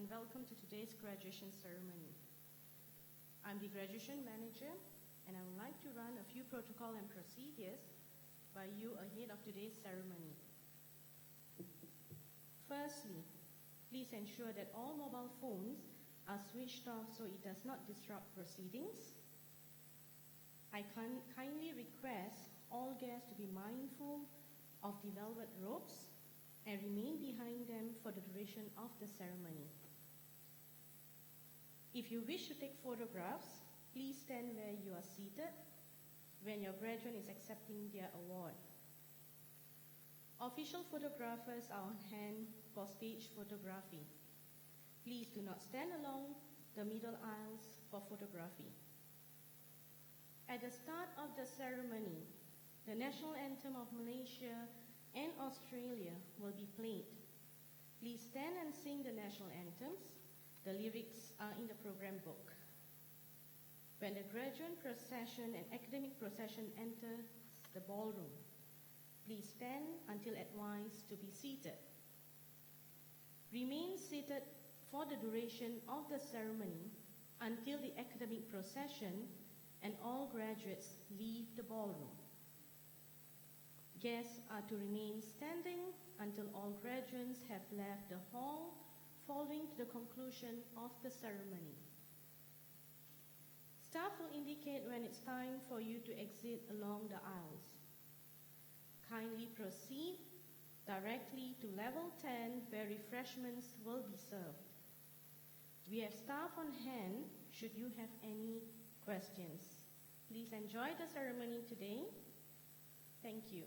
and welcome to today's graduation ceremony. I'm the graduation manager, and I would like to run a few protocol and procedures by you ahead of today's ceremony. Firstly, please ensure that all mobile phones are switched off so it does not disrupt proceedings. I kindly request all guests to be mindful of the velvet ropes and remain behind them for the duration of the ceremony. If you wish to take photographs, please stand where you are seated when your graduate is accepting their award. Official photographers are on hand for stage photography. Please do not stand along the middle aisles for photography. At the start of the ceremony, the national anthem of Malaysia and Australia will be played. Please stand and sing the national anthems. The lyrics are in the program book. When the graduate procession and academic procession enters the ballroom, please stand until advised to be seated. Remain seated for the duration of the ceremony until the academic procession and all graduates leave the ballroom. Guests are to remain standing until all graduates have left the hall following to the conclusion of the ceremony. Staff will indicate when it's time for you to exit along the aisles. Kindly proceed directly to level 10 where refreshments will be served. We have staff on hand should you have any questions. Please enjoy the ceremony today. Thank you.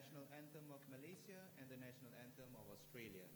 national anthem of Malaysia and the national anthem of Australia.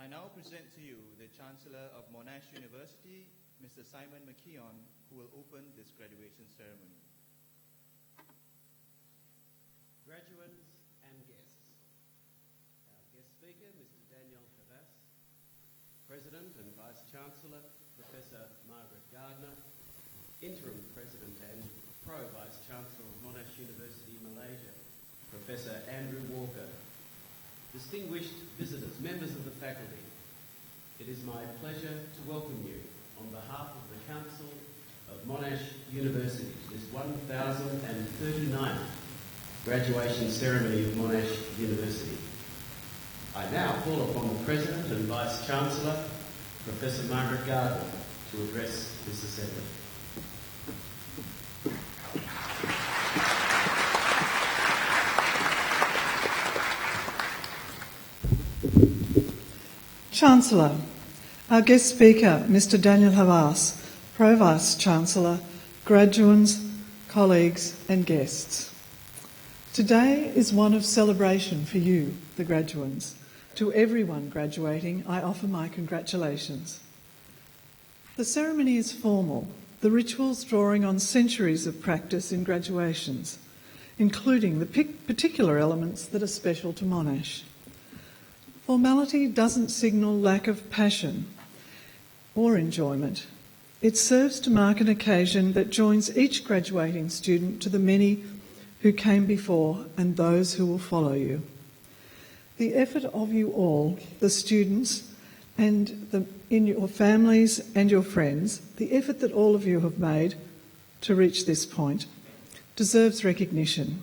I now present to you the Chancellor of Monash University, Mr. Simon McKeon, who will open this graduation ceremony. Graduates and guests. Our guest speaker, Mr. Daniel Havas, President and Vice-Chancellor, Professor Margaret Gardner, Interim President and Pro-Vice-Chancellor of Monash University, Malaysia, Professor Andrew Walker, distinguished visitors, members of the faculty, it is my pleasure to welcome you on behalf of the Council of Monash University to this 1039th graduation ceremony of Monash University. I now call upon the President and Vice-Chancellor, Professor Margaret Gardner, to address this assembly. Chancellor, our guest speaker, Mr. Daniel Havas, Pro-Vice-Chancellor, graduands, colleagues and guests. Today is one of celebration for you, the graduands. To everyone graduating, I offer my congratulations. The ceremony is formal, the rituals drawing on centuries of practice in graduations, including the particular elements that are special to Monash. Formality doesn't signal lack of passion or enjoyment. It serves to mark an occasion that joins each graduating student to the many who came before and those who will follow you. The effort of you all, the students and in your families and your friends, the effort that all of you have made to reach this point deserves recognition.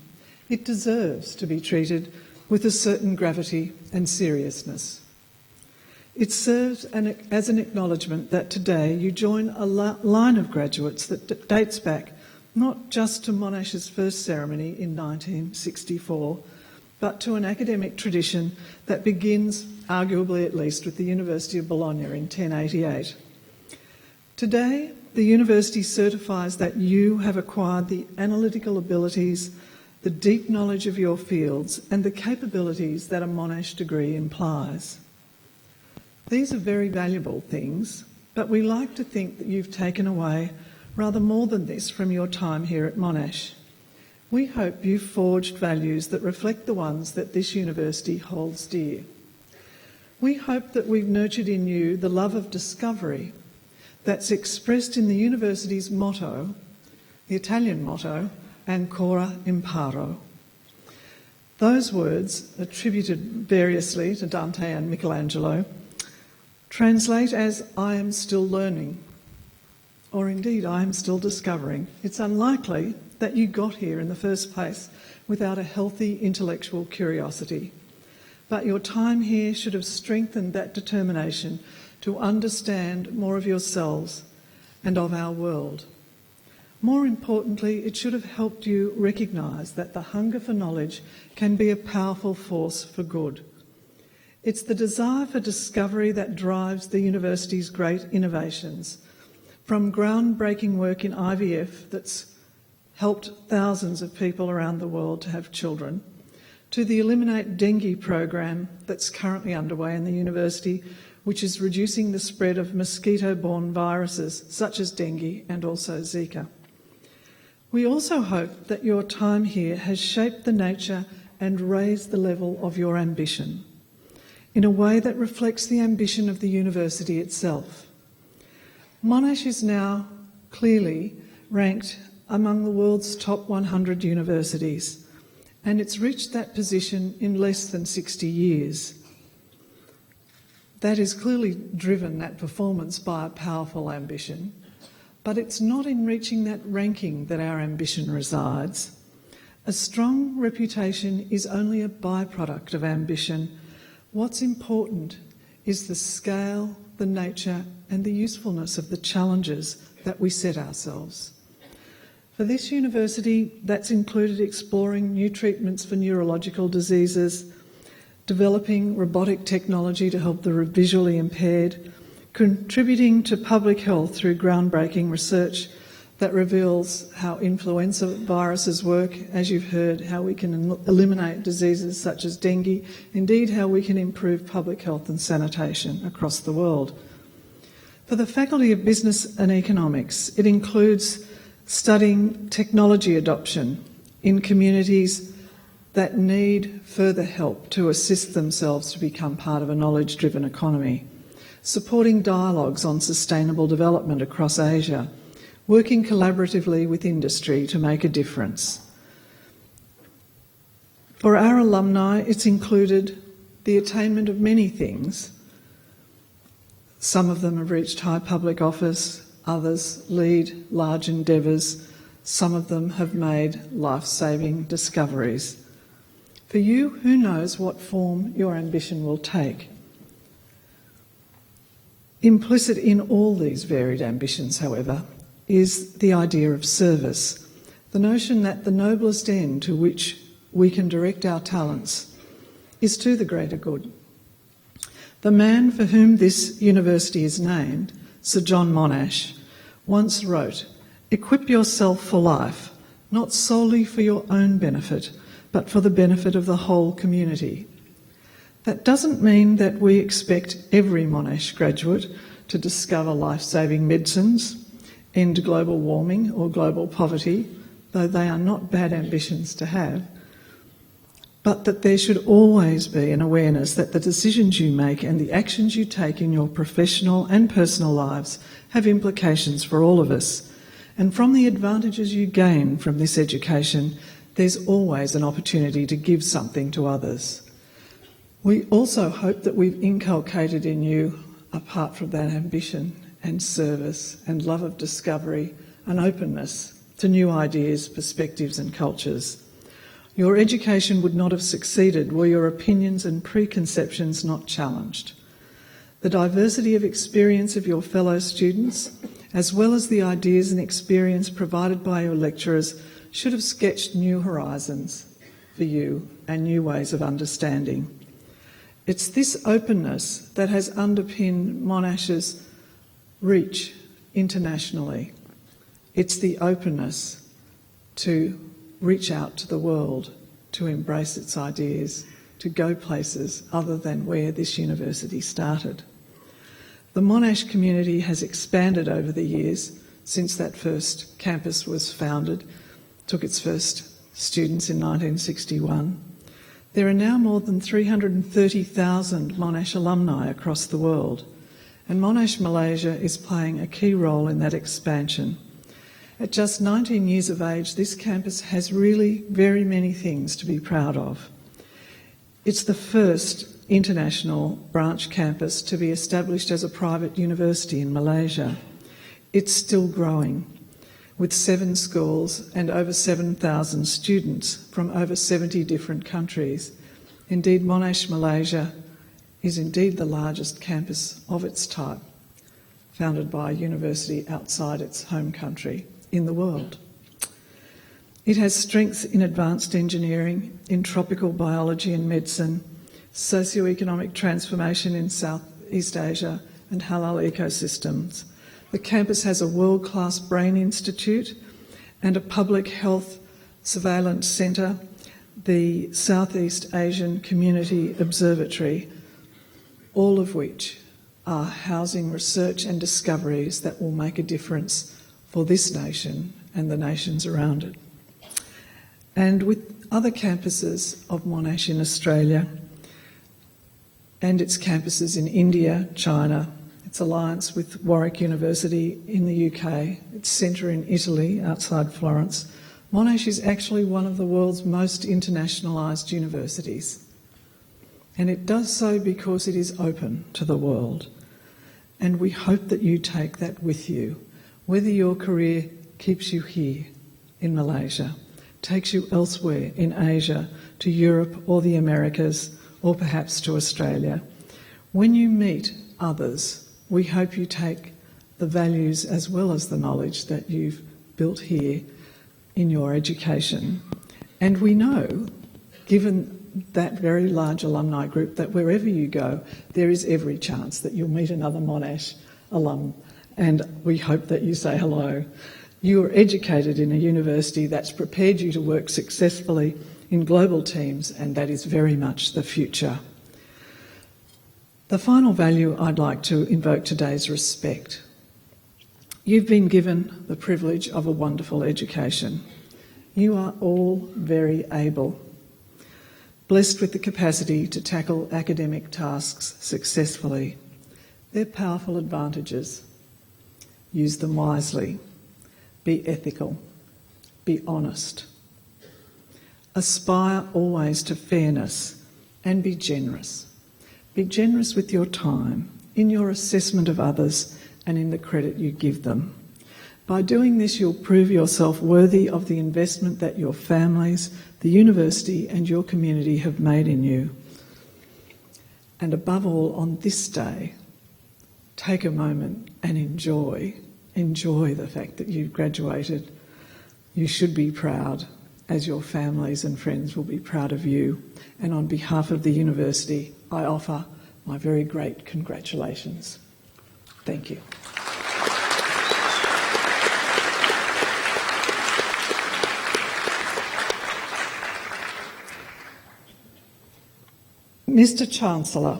It deserves to be treated with a certain gravity and seriousness. It serves as an acknowledgement that today you join a line of graduates that dates back not just to Monash's first ceremony in 1964, but to an academic tradition that begins, arguably at least, with the University of Bologna in 1088. Today, the university certifies that you have acquired the analytical abilities, the deep knowledge of your fields, and the capabilities that a Monash degree implies. These are very valuable things, but we like to think that you've taken away rather more than this from your time here at Monash. We hope you've forged values that reflect the ones that this university holds dear. We hope that we've nurtured in you the love of discovery that's expressed in the university's motto, the Italian motto, Ancora imparo. Those words, attributed variously to Dante and Michelangelo, translate as I am still learning, or indeed I am still discovering. It's unlikely that you got here in the first place without a healthy intellectual curiosity. But your time here should have strengthened that determination to understand more of yourselves and of our world. More importantly, it should have helped you recognise that the hunger for knowledge can be a powerful force for good. It's the desire for discovery that drives the university's great innovations, from groundbreaking work in IVF that's helped thousands of people around the world to have children, to the Eliminate Dengue program that's currently underway in the university, which is reducing the spread of mosquito-borne viruses such as dengue and also Zika. We also hope that your time here has shaped the nature and raised the level of your ambition in a way that reflects the ambition of the university itself. Monash is now clearly ranked among the world's top 100 universities, and it's reached that position in less than 60 years. That is clearly driven, that performance, by a powerful ambition, but it's not in reaching that ranking that our ambition resides. A strong reputation is only a byproduct of ambition. What's important is the scale, the nature, and the usefulness of the challenges that we set ourselves. For this university, that's included exploring new treatments for neurological diseases, developing robotic technology to help the visually impaired, contributing to public health through groundbreaking research that reveals how influenza viruses work, as you've heard, how we can eliminate diseases such as dengue, indeed how we can improve public health and sanitation across the world. For the Faculty of Business and Economics, it includes studying technology adoption in communities that need further help to assist themselves to become part of a knowledge-driven economy, supporting dialogues on sustainable development across Asia, working collaboratively with industry to make a difference. For our alumni, it's included the attainment of many things. Some of them have reached high public office, others lead large endeavours, some of them have made life-saving discoveries. For you, who knows what form your ambition will take? Implicit in all these varied ambitions, however, is the idea of service, the notion that the noblest end to which we can direct our talents is to the greater good. The man for whom this university is named, Sir John Monash, once wrote, "Equip yourself for life, not solely for your own benefit, but for the benefit of the whole community." That doesn't mean that we expect every Monash graduate to discover life-saving medicines, end global warming or global poverty, though they are not bad ambitions to have, but that there should always be an awareness that the decisions you make and the actions you take in your professional and personal lives have implications for all of us. And from the advantages you gain from this education, there's always an opportunity to give something to others. We also hope that we've inculcated in you, apart from that ambition and service and love of discovery, an openness to new ideas, perspectives and cultures. Your education would not have succeeded were your opinions and preconceptions not challenged. The diversity of experience of your fellow students as well as the ideas and experience provided by your lecturers, should have sketched new horizons for you and new ways of understanding. It's this openness that has underpinned Monash's reach internationally. It's the openness to reach out to the world, to embrace its ideas, to go places other than where this university started. The Monash community has expanded over the years since that first campus was founded, took its first students in 1961. There are now more than 330,000 Monash alumni across the world, and Monash Malaysia is playing a key role in that expansion. At just 19 years of age, this campus has really very many things to be proud of. It's the first international branch campus to be established as a private university in Malaysia. It's still growing, with 7 schools and over 7,000 students from over 70 different countries. Indeed, Monash Malaysia is indeed the largest campus of its type, founded by a university outside its home country in the world. It has strengths in advanced engineering, in tropical biology and medicine, socio-economic transformation in Southeast Asia, and halal ecosystems. The campus has a world-class brain institute and a public health surveillance centre, the Southeast Asian Community Observatory, all of which are housing research and discoveries that will make a difference for this nation and the nations around it. And with other campuses of Monash in Australia and its campuses in India, China, its alliance with Warwick University in the UK, its centre in Italy outside Florence, Monash is actually one of the world's most internationalised universities. And it does so because it is open to the world. And we hope that you take that with you, whether your career keeps you here in Malaysia, takes you elsewhere in Asia, to Europe or the Americas, or perhaps to Australia. When you meet others, we hope you take the values as well as the knowledge that you've built here in your education. And we know, given that very large alumni group, that wherever you go, there is every chance that you'll meet another Monash alum, and we hope that you say hello. You are educated in a university that's prepared you to work successfully in global teams, and that is very much the future. The final value I'd like to invoke today is respect. You've been given the privilege of a wonderful education. You are all very able, blessed with the capacity to tackle academic tasks successfully. They're powerful advantages. Use them wisely. Be ethical. Be honest. Aspire always to fairness and be generous. Be generous with your time, in your assessment of others, and in the credit you give them. By doing this, you'll prove yourself worthy of the investment that your families, the university, and your community have made in you. And above all, on this day, take a moment and enjoy the fact that you've graduated. You should be proud, as your families and friends will be proud of you. And on behalf of the university, I offer my very great congratulations. Thank you. Mr. Chancellor,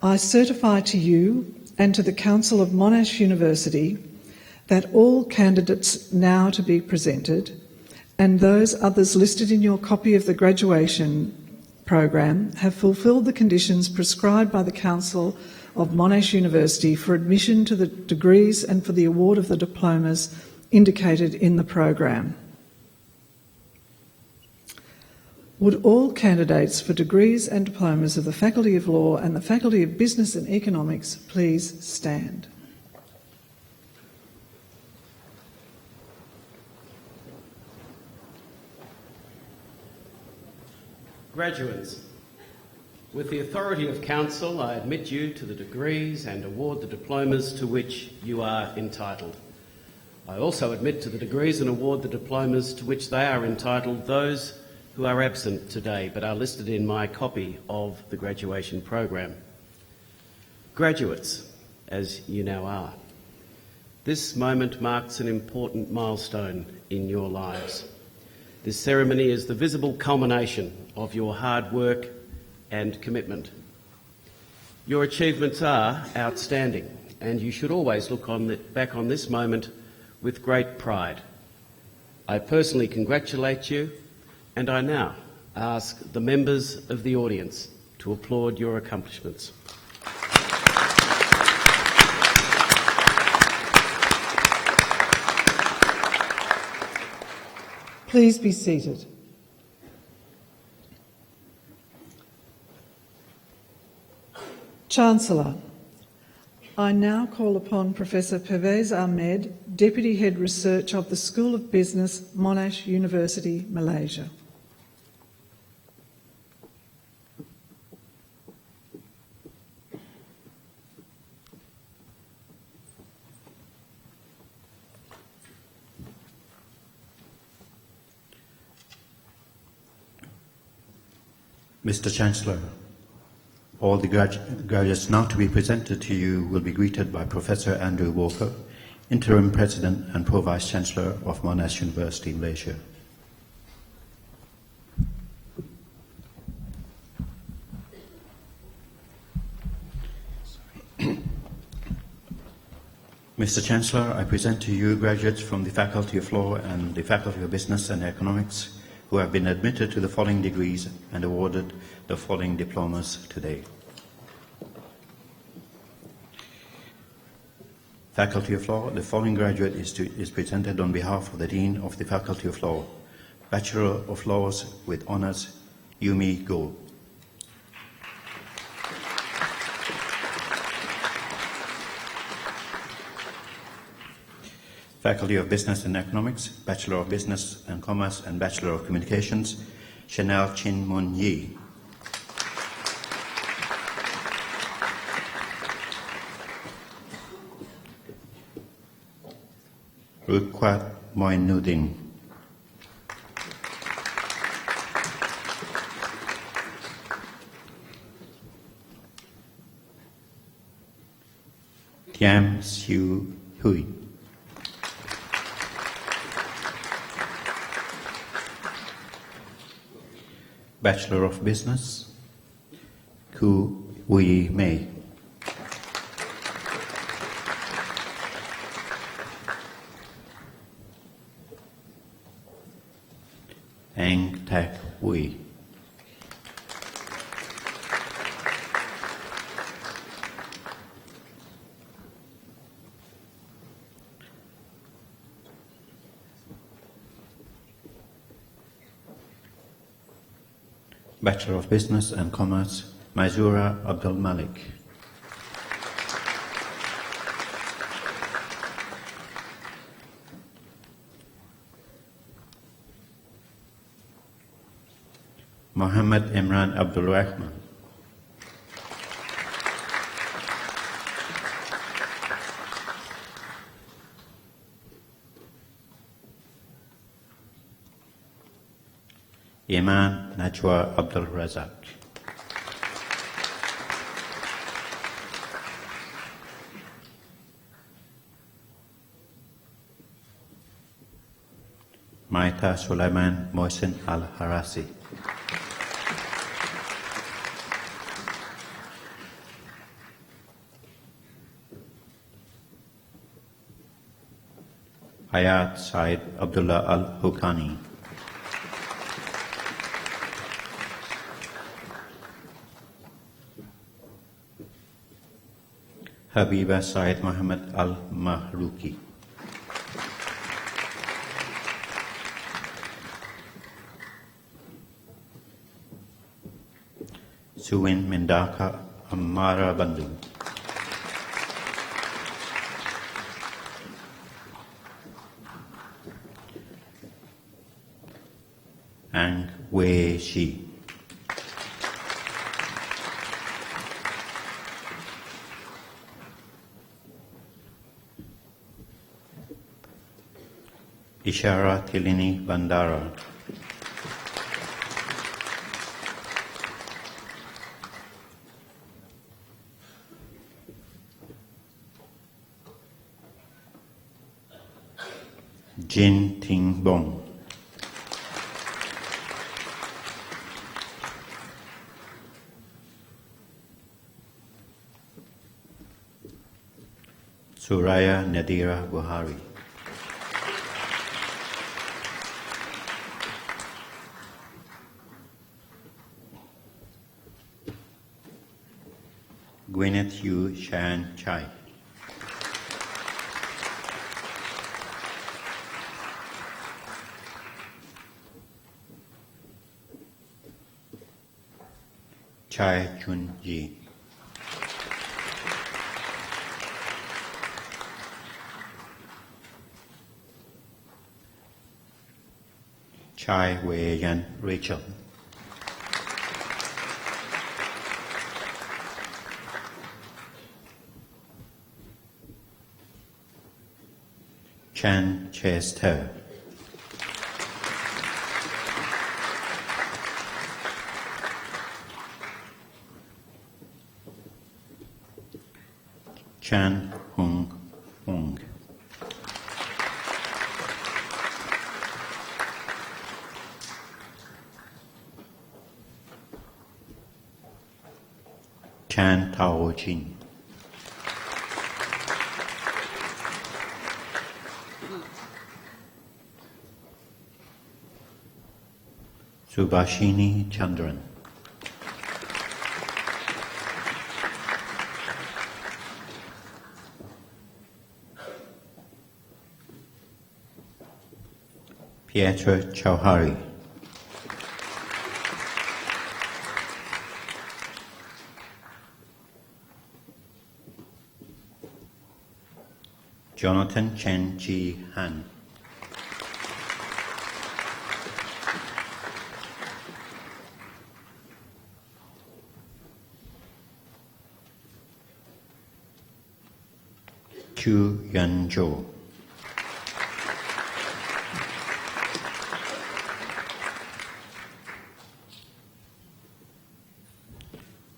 I certify to you and to the Council of Monash University that all candidates now to be presented and those others listed in your copy of the graduation program have fulfilled the conditions prescribed by the Council of Monash University for admission to the degrees and for the award of the diplomas indicated in the program. Would all candidates for degrees and diplomas of the Faculty of Law and the Faculty of Business and Economics please stand? Graduates, With the authority of Council, I admit you to the degrees and award the diplomas to which you are entitled. I also admit to the degrees and award the diplomas to which they are entitled those who are absent today but are listed in my copy of the graduation program. Graduates, as you now are, this moment marks an important milestone in your lives. This ceremony is the visible culmination of your hard work and commitment. Your achievements are outstanding, and you should always look back on this moment with great pride. I personally congratulate you, and I now ask the members of the audience to applaud your accomplishments. Please be seated. Chancellor, I now call upon Professor Pervez Ahmed, Deputy Head Research of the School of Business, Monash University, Malaysia. Mr. Chancellor, all the graduates now to be presented to you will be greeted by Professor Andrew Walker, Interim President and Pro-Vice Chancellor of Monash University, Malaysia. Mr. Chancellor, I present to you graduates from the Faculty of Law and the Faculty of Business and Economics who have been admitted to the following degrees and awarded the following diplomas today. Faculty of Law, the following graduate is presented on behalf of the Dean of the Faculty of Law, Bachelor of Laws with Honours, Yumi Go. Faculty of Business and Economics, Bachelor of Business and Commerce and Bachelor of Communications, Chanel Chin Mun Yi. Rukwat Moinuddin. Tiam Siu Hui. Bachelor of Business, Ku Wei Mei. Ang Tak Wei. Bachelor of Business and Commerce, Maizura Abdul Malik. Mohammed Imran Abdul Rahman. Iman Najwa Abdul Razak. Maita Sulaiman Mohsin Al-Harasi. Hayat Said Abdullah Al-Hukani. Habiba Said Muhammad Al-Mahruki. Suwin Mendaka Amara Bandung. Ang Wei Shi. Ishara Tilini Bandara. Jin Ting Bong. Suraya Nadira Buhari. Gwyneth Yu Shan Chai. Chai Chun Ji. Chai Wei Yan Rachel. Chan Chester. Chan Hung Hung. Chan Tao Jin. Subhashini Chandran. Pietro Chauhari. Jonathan Chen Ji Han. Chu Yan Zhou.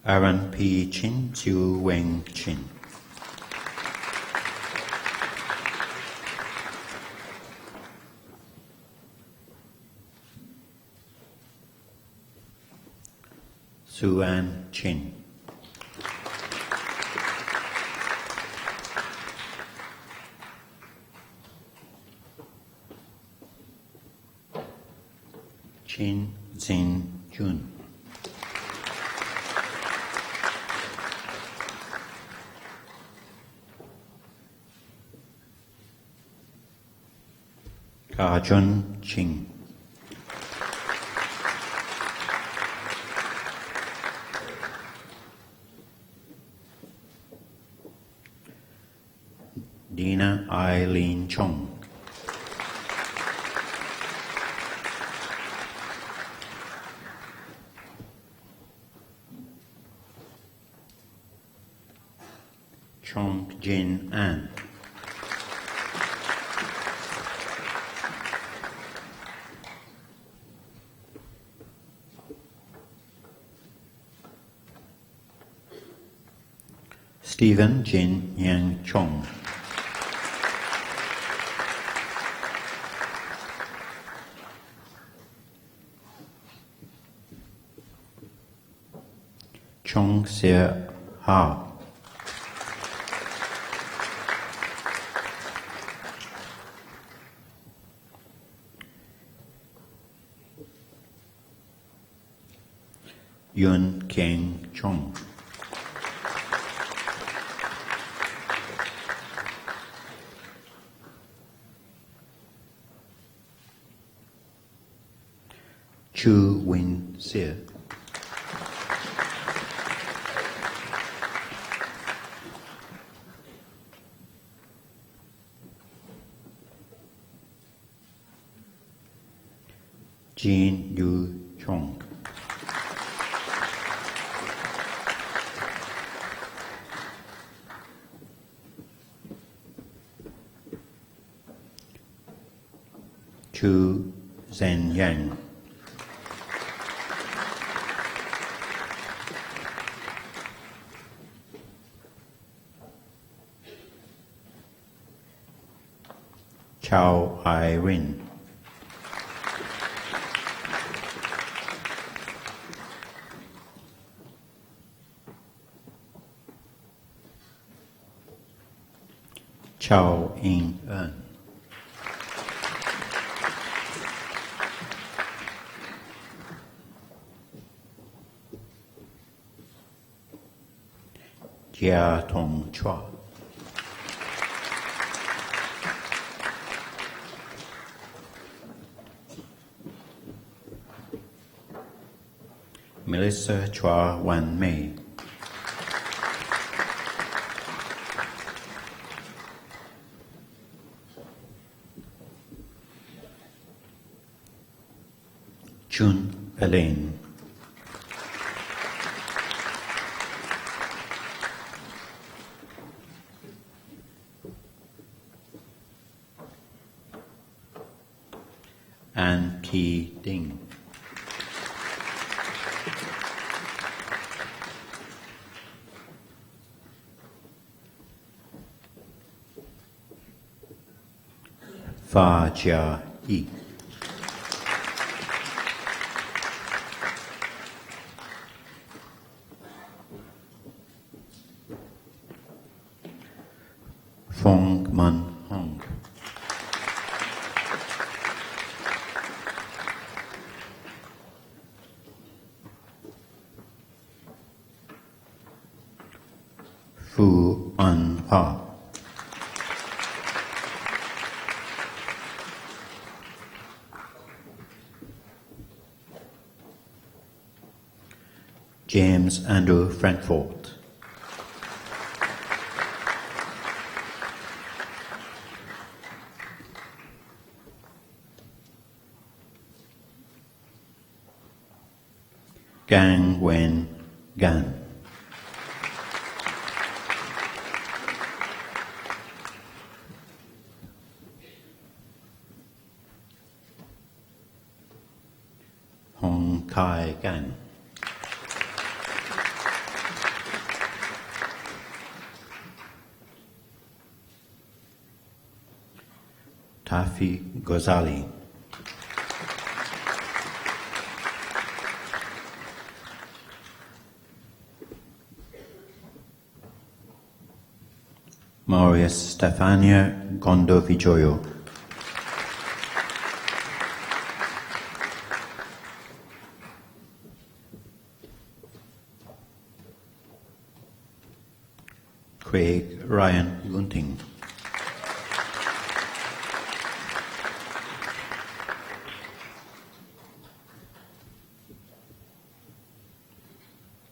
Aaron P. Chin Chiu Weng Chin. Suan Chin. Chin Zin Jun. Kajun Ching. Dina Eileen Chong. Chong Jin An. Stephen Jin Yang Chong. Chong Se Ha. Yun Keng Chong. Chu Win Se. Jin Yu Chong. Chu Zhen Yang. Chao Irene. Chao In Eun. Jia Tong Chua. Melissa Chua Wan Mei. Chun Elaine. An T. Ding. Fa Jia Yi. Fong Man Hong. Fu An Ha. James Andrew Frankfurt. Gang Wen Gan. Hong Kai Gan. Tafi Ghazali. Marius Stefania Gondovijoyo. Craig Ryan Gunting.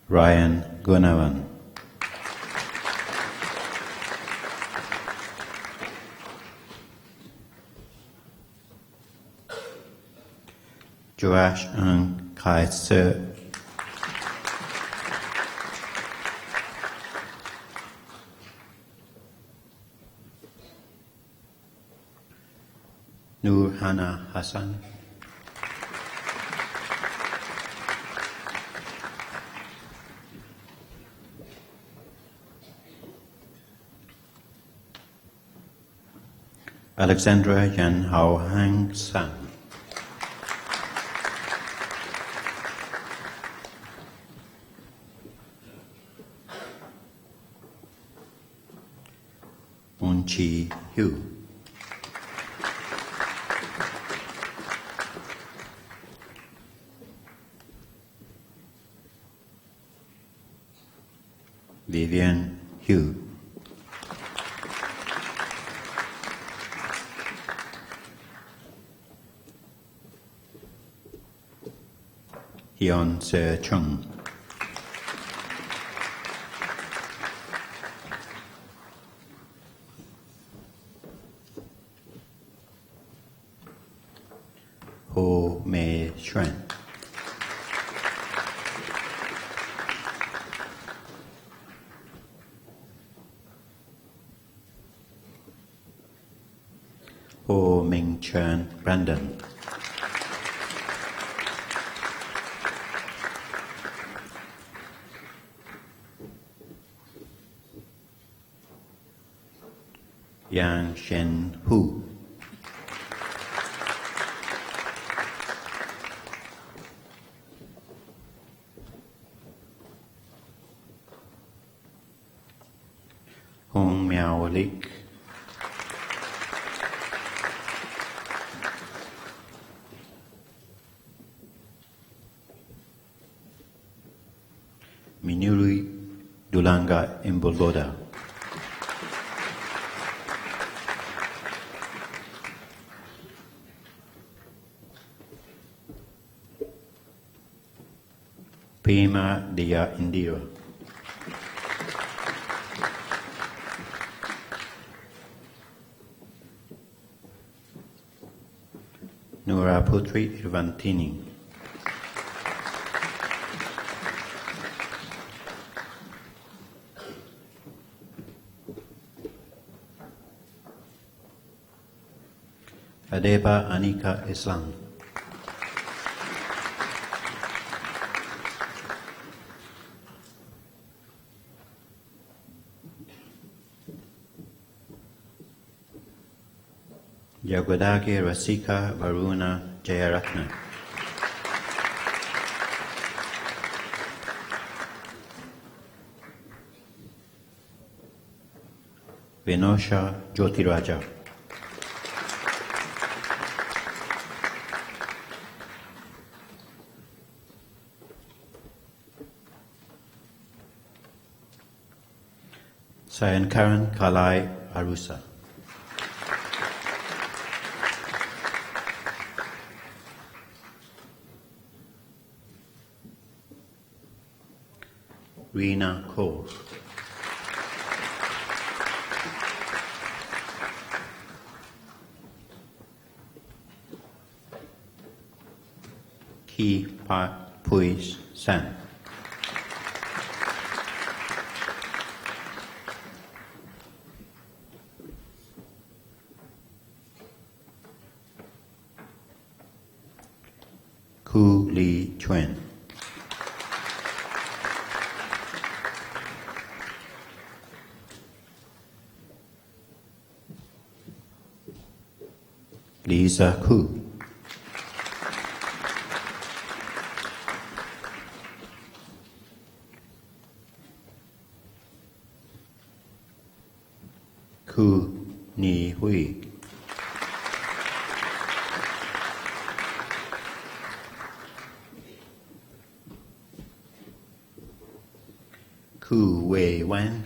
Ryan Gunawan. Joash Ang Kai Se. Nur Hana Hassan. Alexandra Yan Hao Hang San. Un Chi Hu. Vivian Hu. Yeon Se Chung. Ho Mei Xuan. Ho Ming Chern Brandon. Yang Shen Hu. Hong Miao Lik. Minuri Dulanga Imbolboda. Prima Dia Indira. Nura Putri Irvantini. Adeba Anika Islam. Yagodage Rasika Varuna Jayaratna. Vinosha Jyotiraja. Sayankaran Kalai Arusa. Rina Cole. Ki Pa Puis San. Ku Li Chuen. Lisa Ku. Ku Ni Hui. Ku Wei Wan.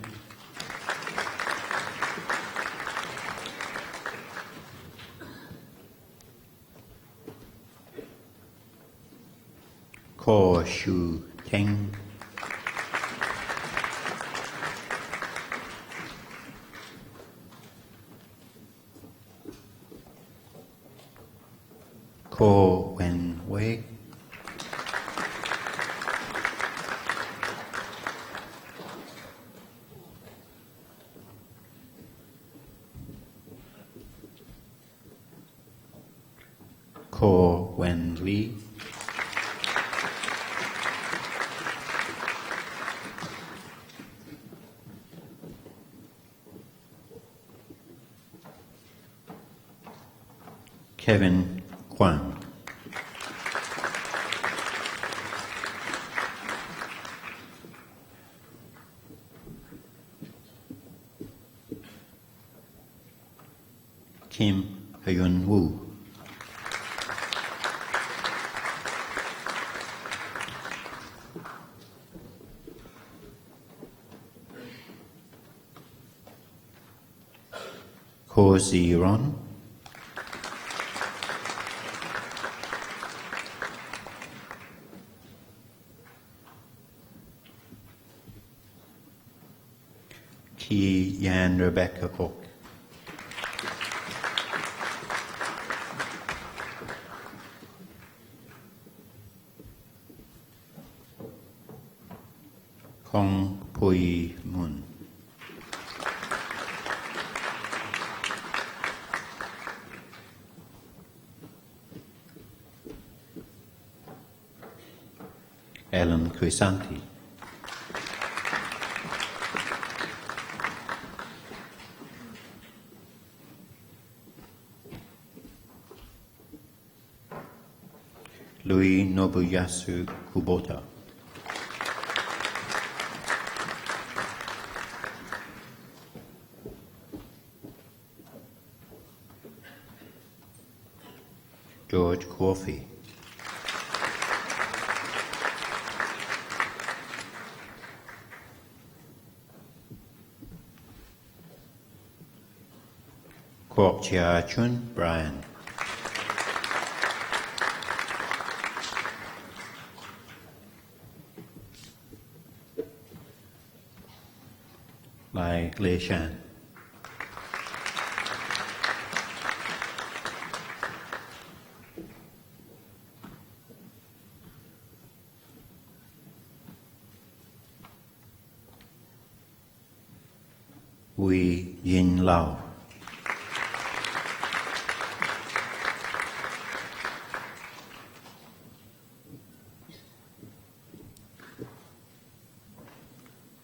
Ko Shu Teng. Ko Wen Wei. Ko Wen Li. Kevin Kwan. Kim Hyun Woo. Ko Ziron. Ki Yan Rebecca Hook. Kong Pui Mun. Ellen Crisanti. Louis Nobuyasu Kubota. George Coffey. Kwok Chia Chun Brian. Lai Lei Shan. Wee Yin Lau.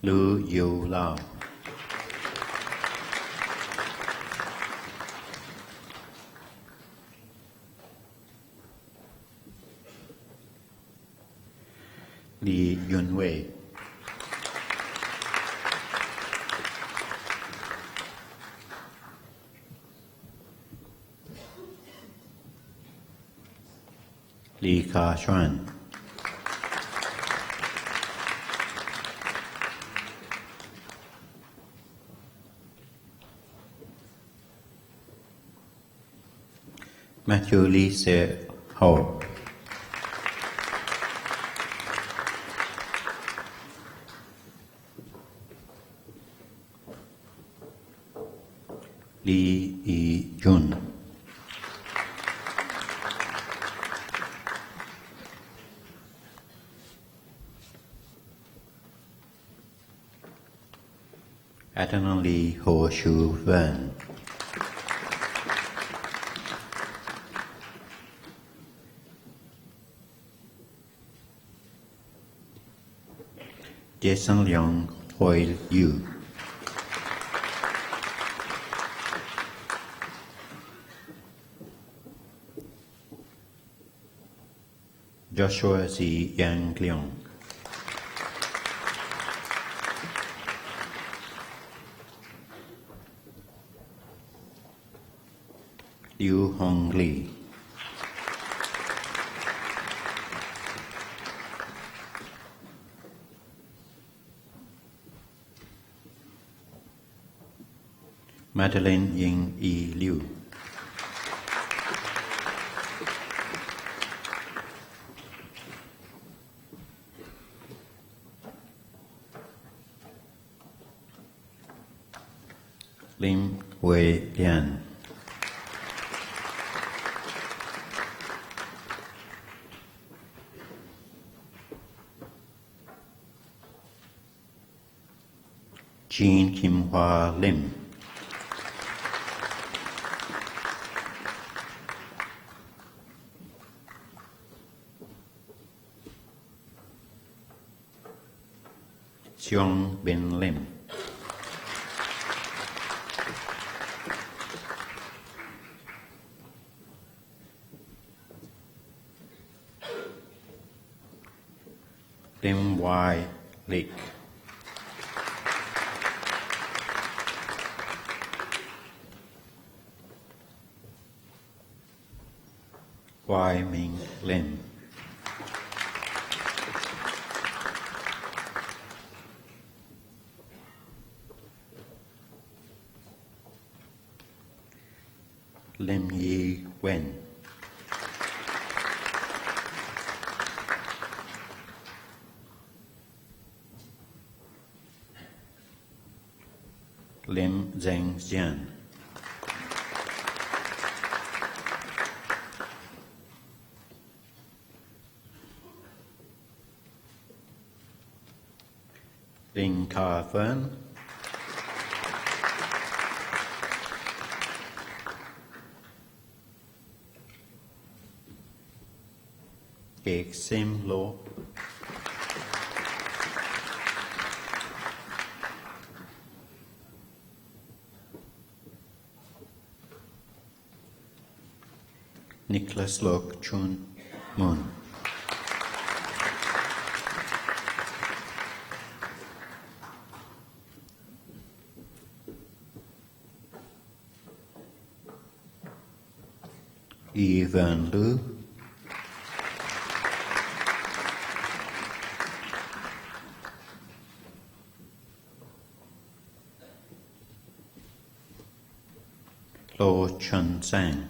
Lu Yu Lau. Li Yunwei. Li Ka Xuan. Matthew Lee Se Ho. Lee Yi Jun. Adnan Lee Ho Shu Wen. Jason Leong Hoi Yu. Joshua Z. Yang Leong. Liu Hong Lee. Madeline Ying E. Liu. Lim Wei Lian. Jean Kim Hua Lim. Seong Bin Lim. Lim Y. Lick. Y. Ming Lim. Lim Yi Wen. Lim Zheng Jian. Ling Ka Fern. Ek Sim Lo. Nicholas Lok Chun Moon. Evan Lu. Lo Chun Sang.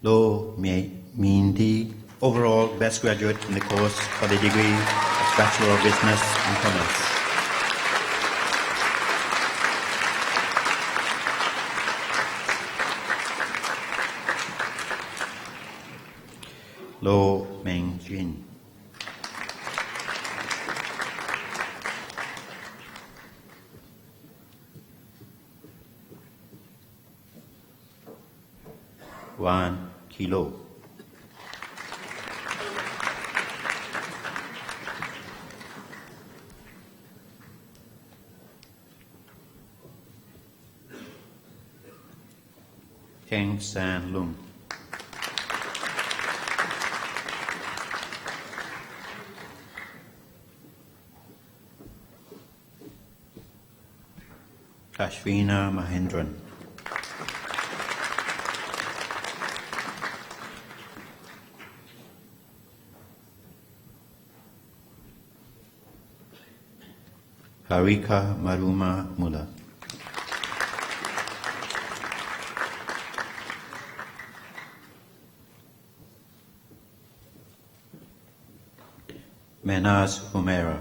Lo Min Di, overall best graduate in the course for the degree of Bachelor of Business and Commerce. Lo Meng Jin. Wan Kilo. Keng San Lung. Kashvina Mahindran. Harika Maruma Mula. Menaz Humera.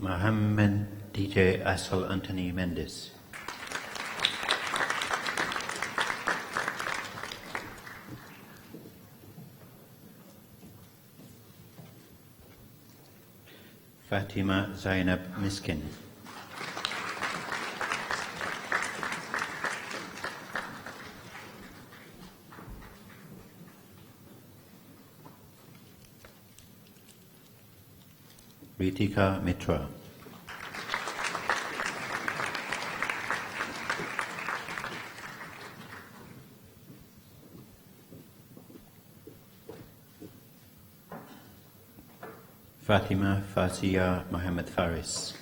Mohammed DJ Asfal Anthony Mendes. Fatima Zainab Miskin. Ritika Mitra. Fatima Fazia Mohammed Faris.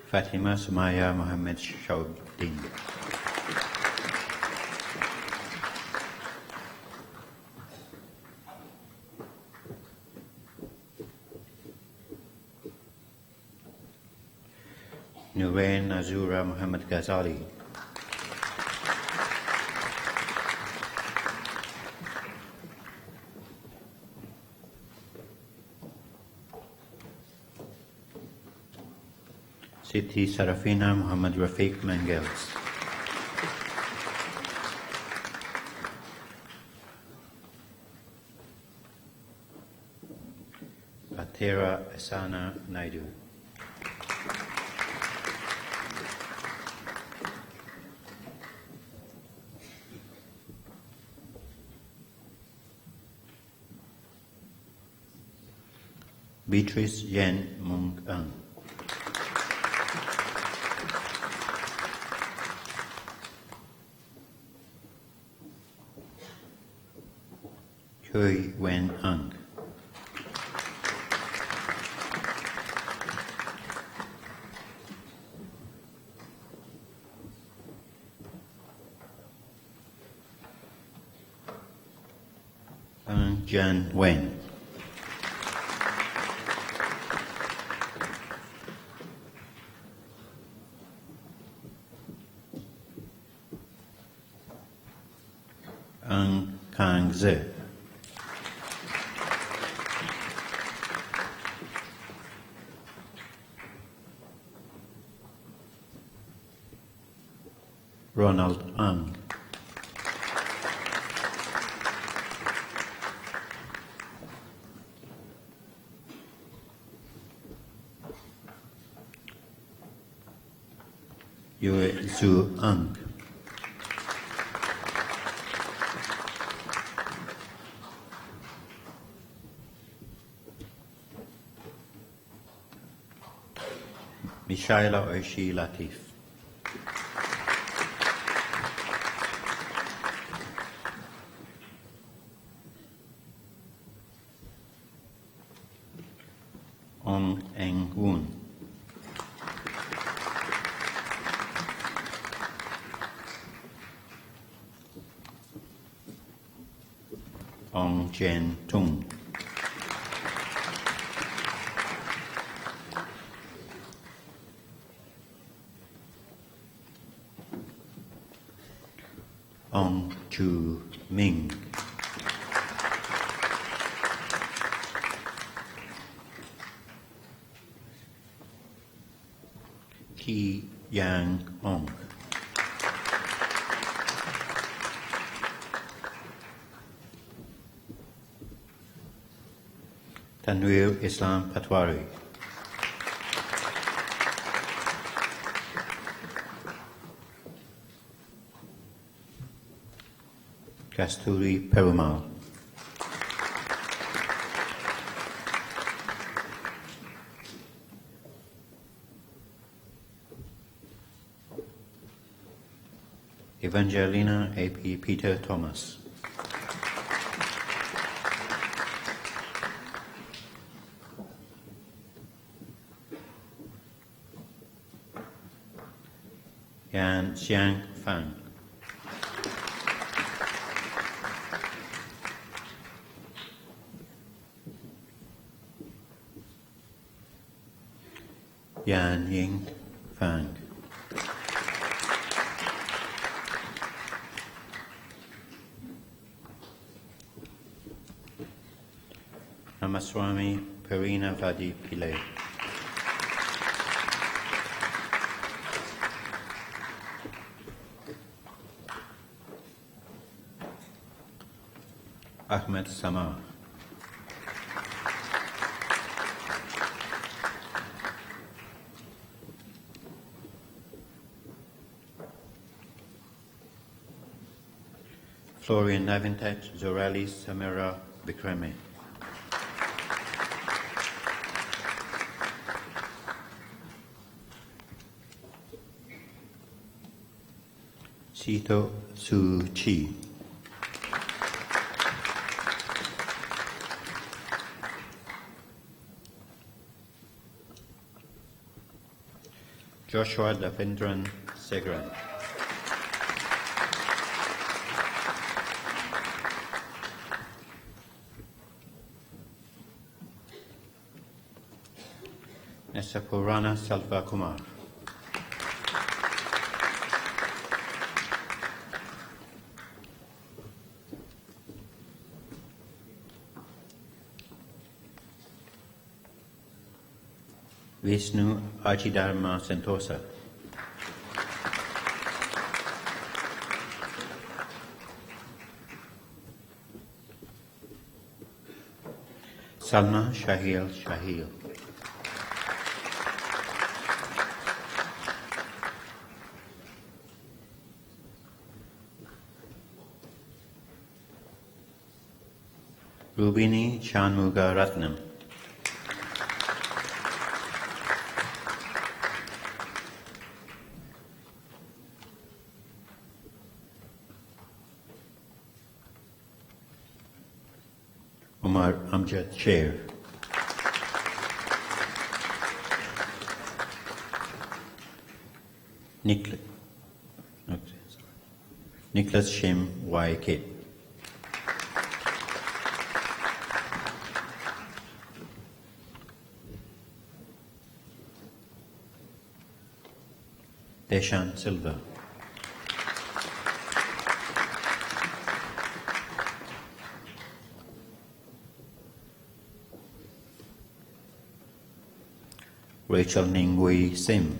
Fatima Sumaya Mohammed Shauddin. Nurain Azura Muhammad Ghazali. Siti Sarafina Muhammad Rafiq Mangels. Atera Asana Naidu. Beatrice Yen Mung Ang. Chui Wen Ang. Ang Jan Wen. Ang Kang Ze. Ronald Ang. Yue Zhu Ang. Mishaila Oishi Latif. Ong Eng Woon. Ong Jen Tung. Ong Chu Ming. Ki Yang Ong. Tanwir Islam Patwari. Kasturi Perumal. Evangelina A.P. Peter Thomas. Yan Xiang Fang. Yan Ying Fang. Ramaswamy Perina Vadi Pillai. Ahmed Samar. Florian Navintat, Zorali Samira Bikrame. Sito Su Chi. Joshua Davendran Segran. Nesapurana Salva Kumar. Vishnu Ajidharma Sentosa. Salma Shahil Shahil. Rubini Chanmuga Ratnam. Umar Amjad Sher. Nicholas Shim Y.K. Deshan Silva. Rachel Ningui Sim.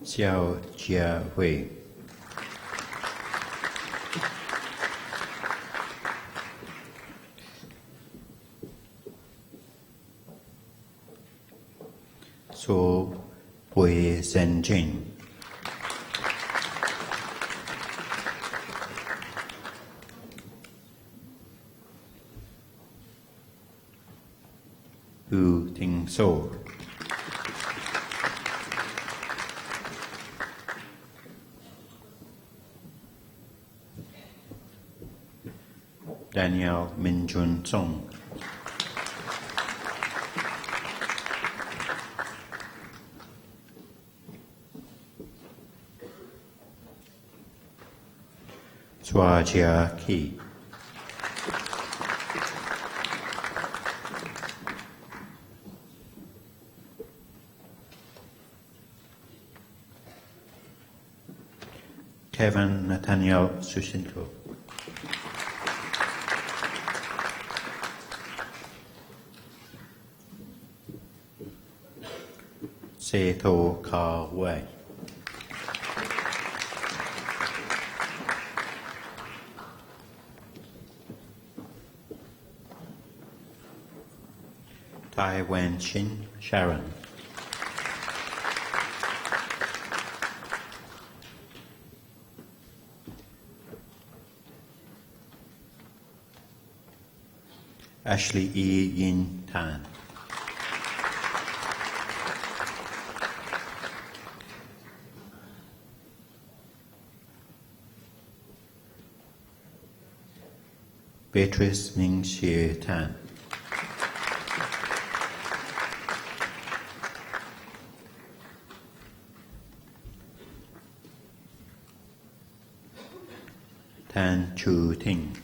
Xiao Jia Hui. So Hui Zhenjing. Hu Ting So. Daniel Min Jun Song. Chua Jia Ki. Kevin Nathaniel Susinto. Seto Ka Wei. Tai Wen Chin Sharon. Ashley E. Yin Tan. Beatrice Ming Xie Tan. Tan Chu Ting.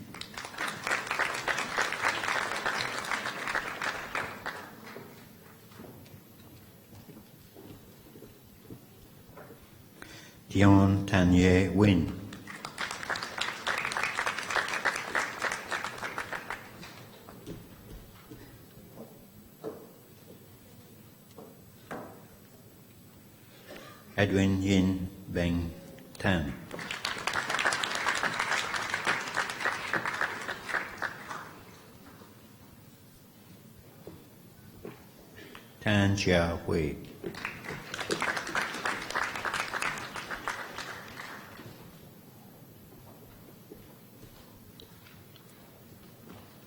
Dion Tanye Win. Edwin Yin Beng Tan. Tan Jia Hui.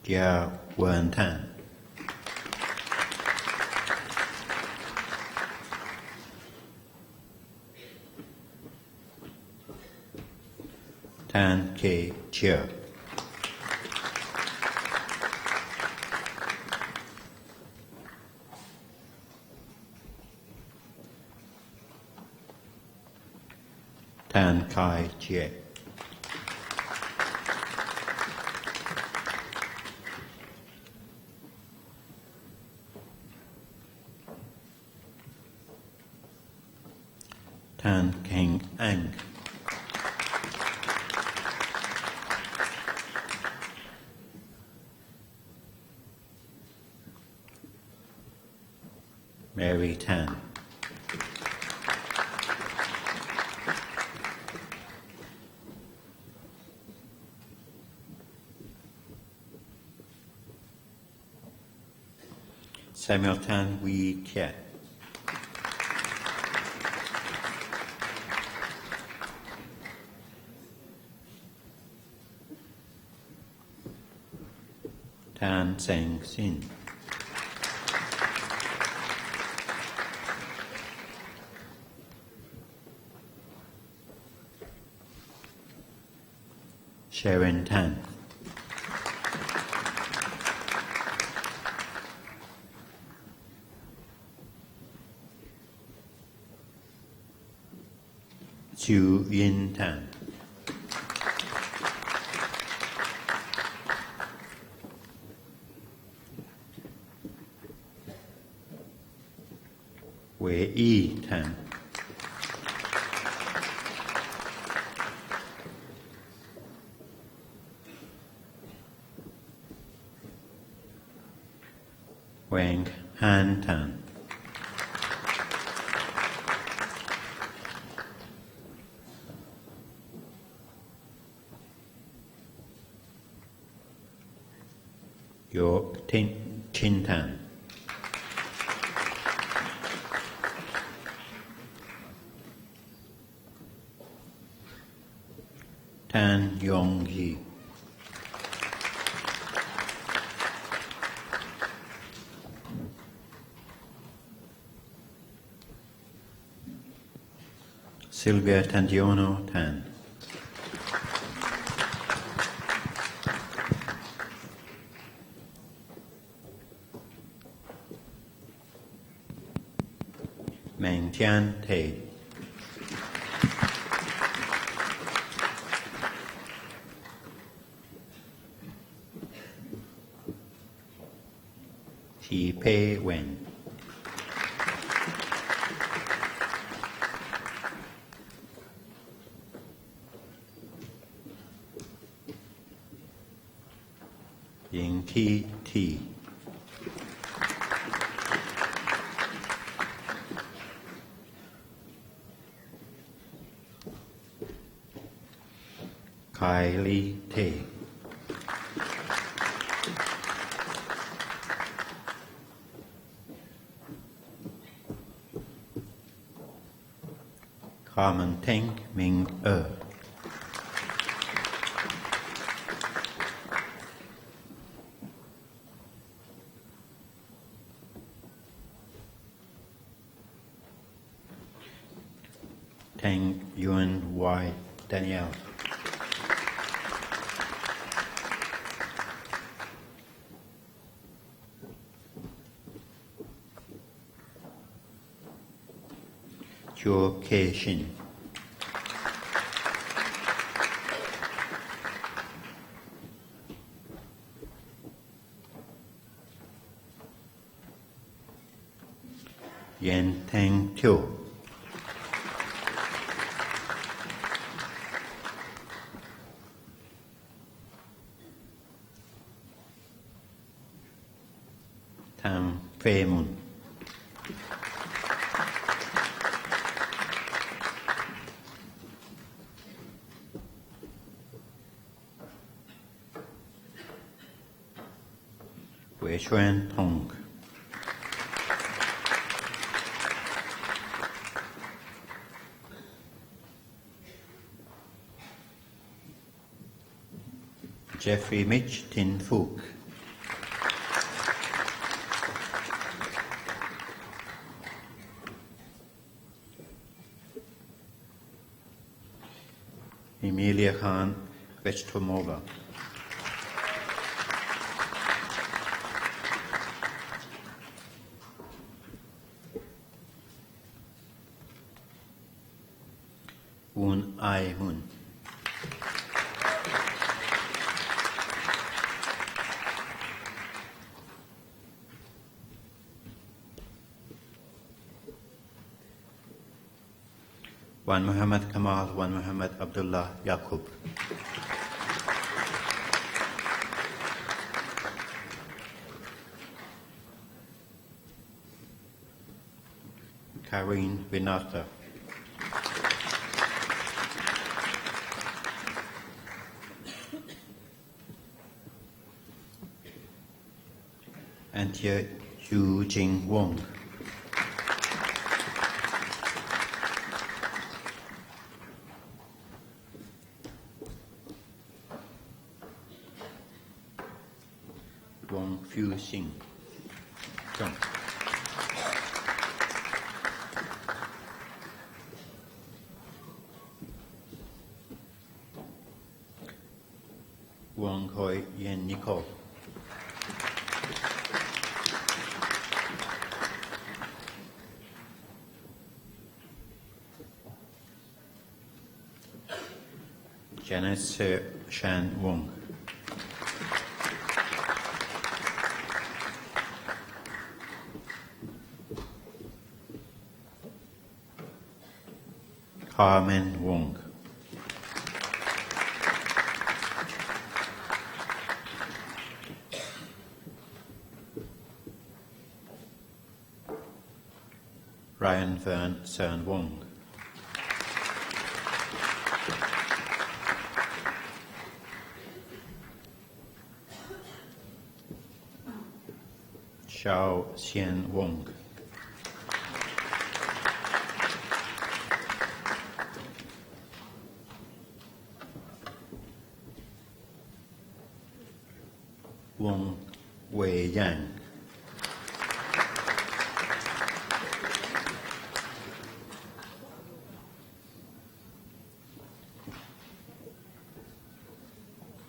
Jia Wen Tan. Tan K. Chia. Tan Kai Jie. Tan Keng Ang. Mary Tan. Samuel Tan Wee Kiat. Tan Seng Sin. Sharon Tan. Chu Yin Tan. Wei Yi Tan. Wang Han Tan. Yo Chin Tan. Tan Yong Hee. Sylvia Tandiono Tan. Meng Tian Tay. Thi Pei Wen. Ying Thi Thi. Kai Li Tay. Carmen Teng Ming Teng Yuan Y Danielle. Chua K Shin. Yen Teng Teo. Tam Fei Mun. Wei Xuan Tong. Jeffrey Mitch Tin Phuc. Emilia Khan Vechtomova. Woon Ai Hun. Wan Muhammad Kamal, Wan Muhammad Abdullah Yaqub. Karine Vinata. Antia Yu Jing Wong. Wong Fu Sing. John. Wong Hoi Yen Nicole. Janice Shan Wong. Carmen Wong. Ryan Vern Cern Wong. Xiao Xian Wong. Wong Wei Yang.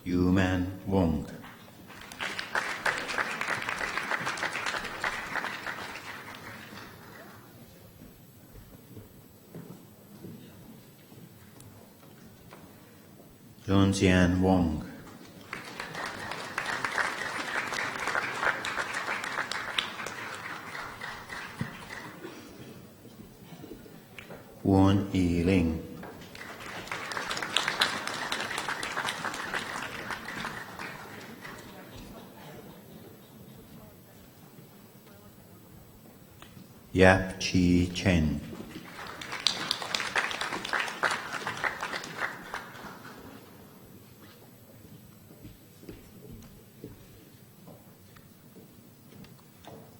Yuman Wong. Zhongxian Wong. Wan Yiling. Yap Chi Chen.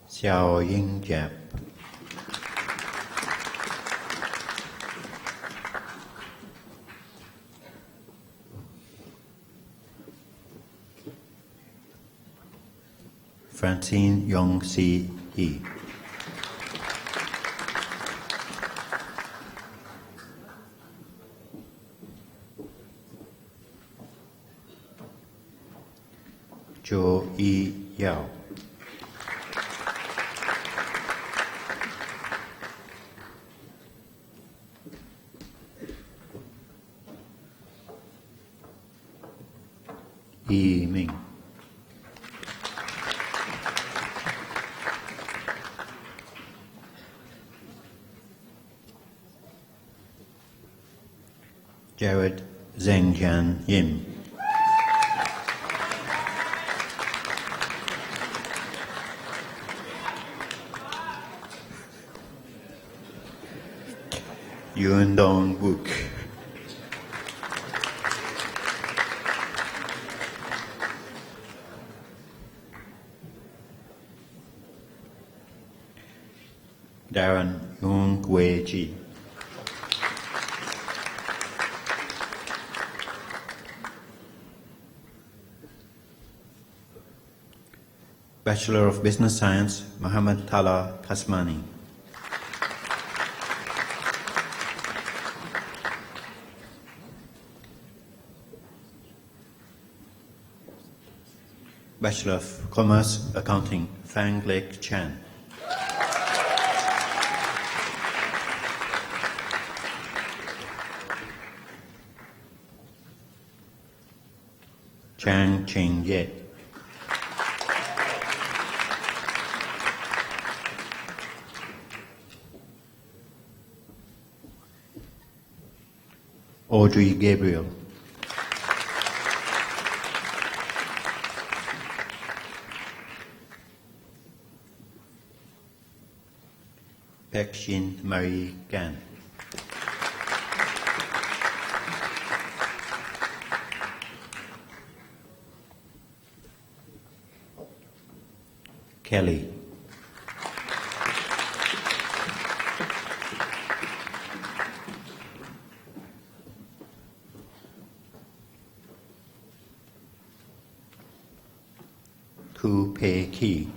Xiao Ying Jap. Francine Yong Si Yi. Zhou Yi Yao. Yi Ming. Jared Zhengjian Yim. Yun Dong Wook. Darren Yung Wei Ji. Bachelor of Business Science, Muhammad Tala Kasmani. Bachelor of Commerce, Accounting, Fang Lek Chan. Chang Ching Ye. Audrey Gabriel. Pek Shin Marie Gan. Kelly. Ku Pei Ki.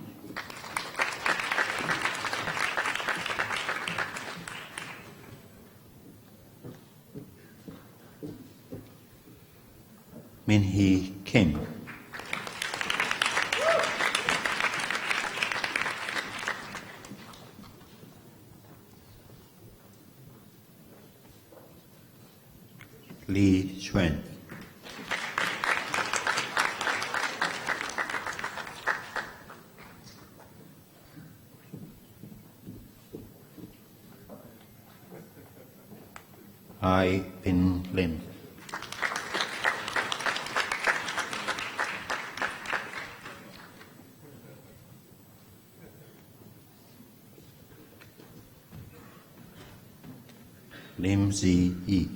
Min Hee Kim. Li Xuan. Ai Bin Lim. Lim Zi Yi.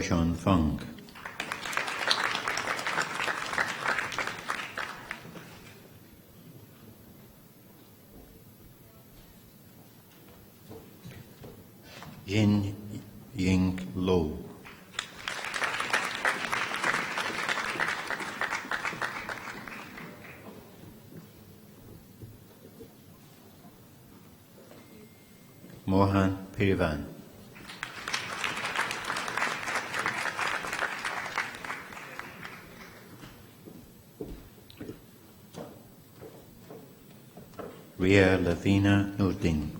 Shon Fung. Yin Ying Lo. Mohan Pirivan. Ria Lavina Nurdin.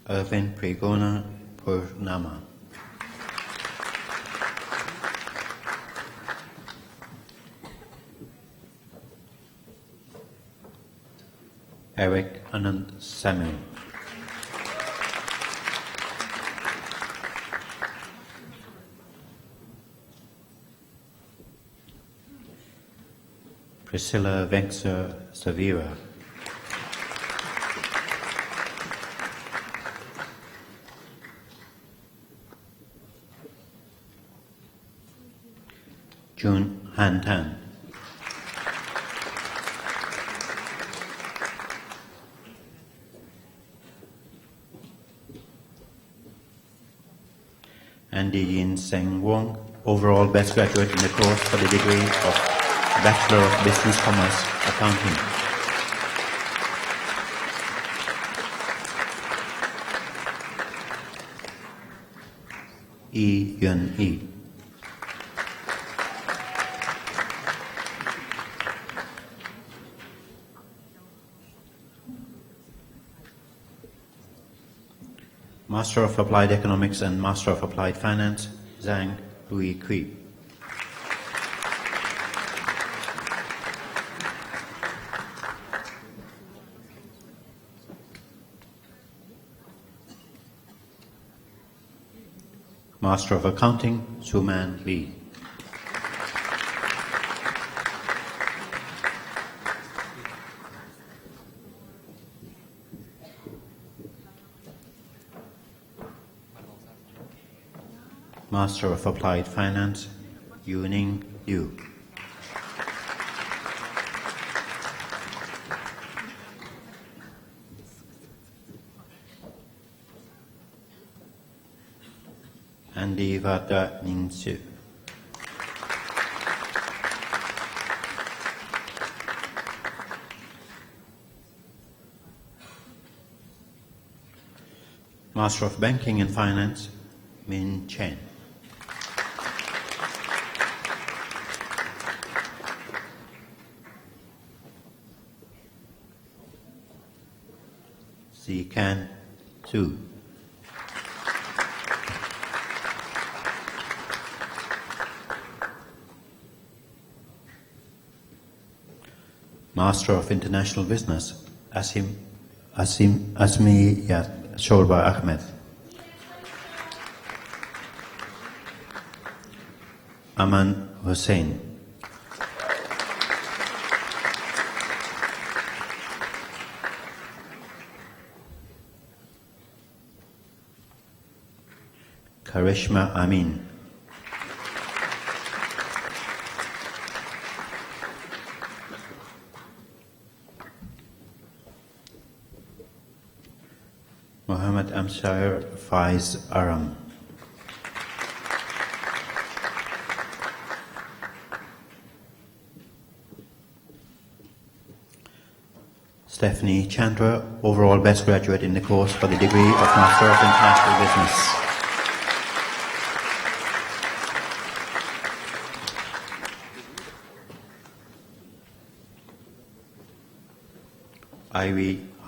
Irvin Pregona Purnama. Eric Anand Samuel. Priscilla Vexer Savira. Jun Han Tan. Andy Yin Seng Wong, overall best graduate in the course for the degree of Bachelor of Business Commerce Accounting. Yi Yun Yi. Master of Applied Economics and Master of Applied Finance, Zhang Louis Kui. Master of Accounting, Suman Lee. Master of Applied Finance, Yuning Liu. Andy Vata Ningshu. Master of Banking and Finance, Min Chen. Zikan Su. Master of International Business, Asmi Shorba Ahmed. Aman Hussain. Karishma Amin. Muhammad Amshar Faiz Aram. Stephanie Chandra, overall best graduate in the course for the degree of Master of International Business.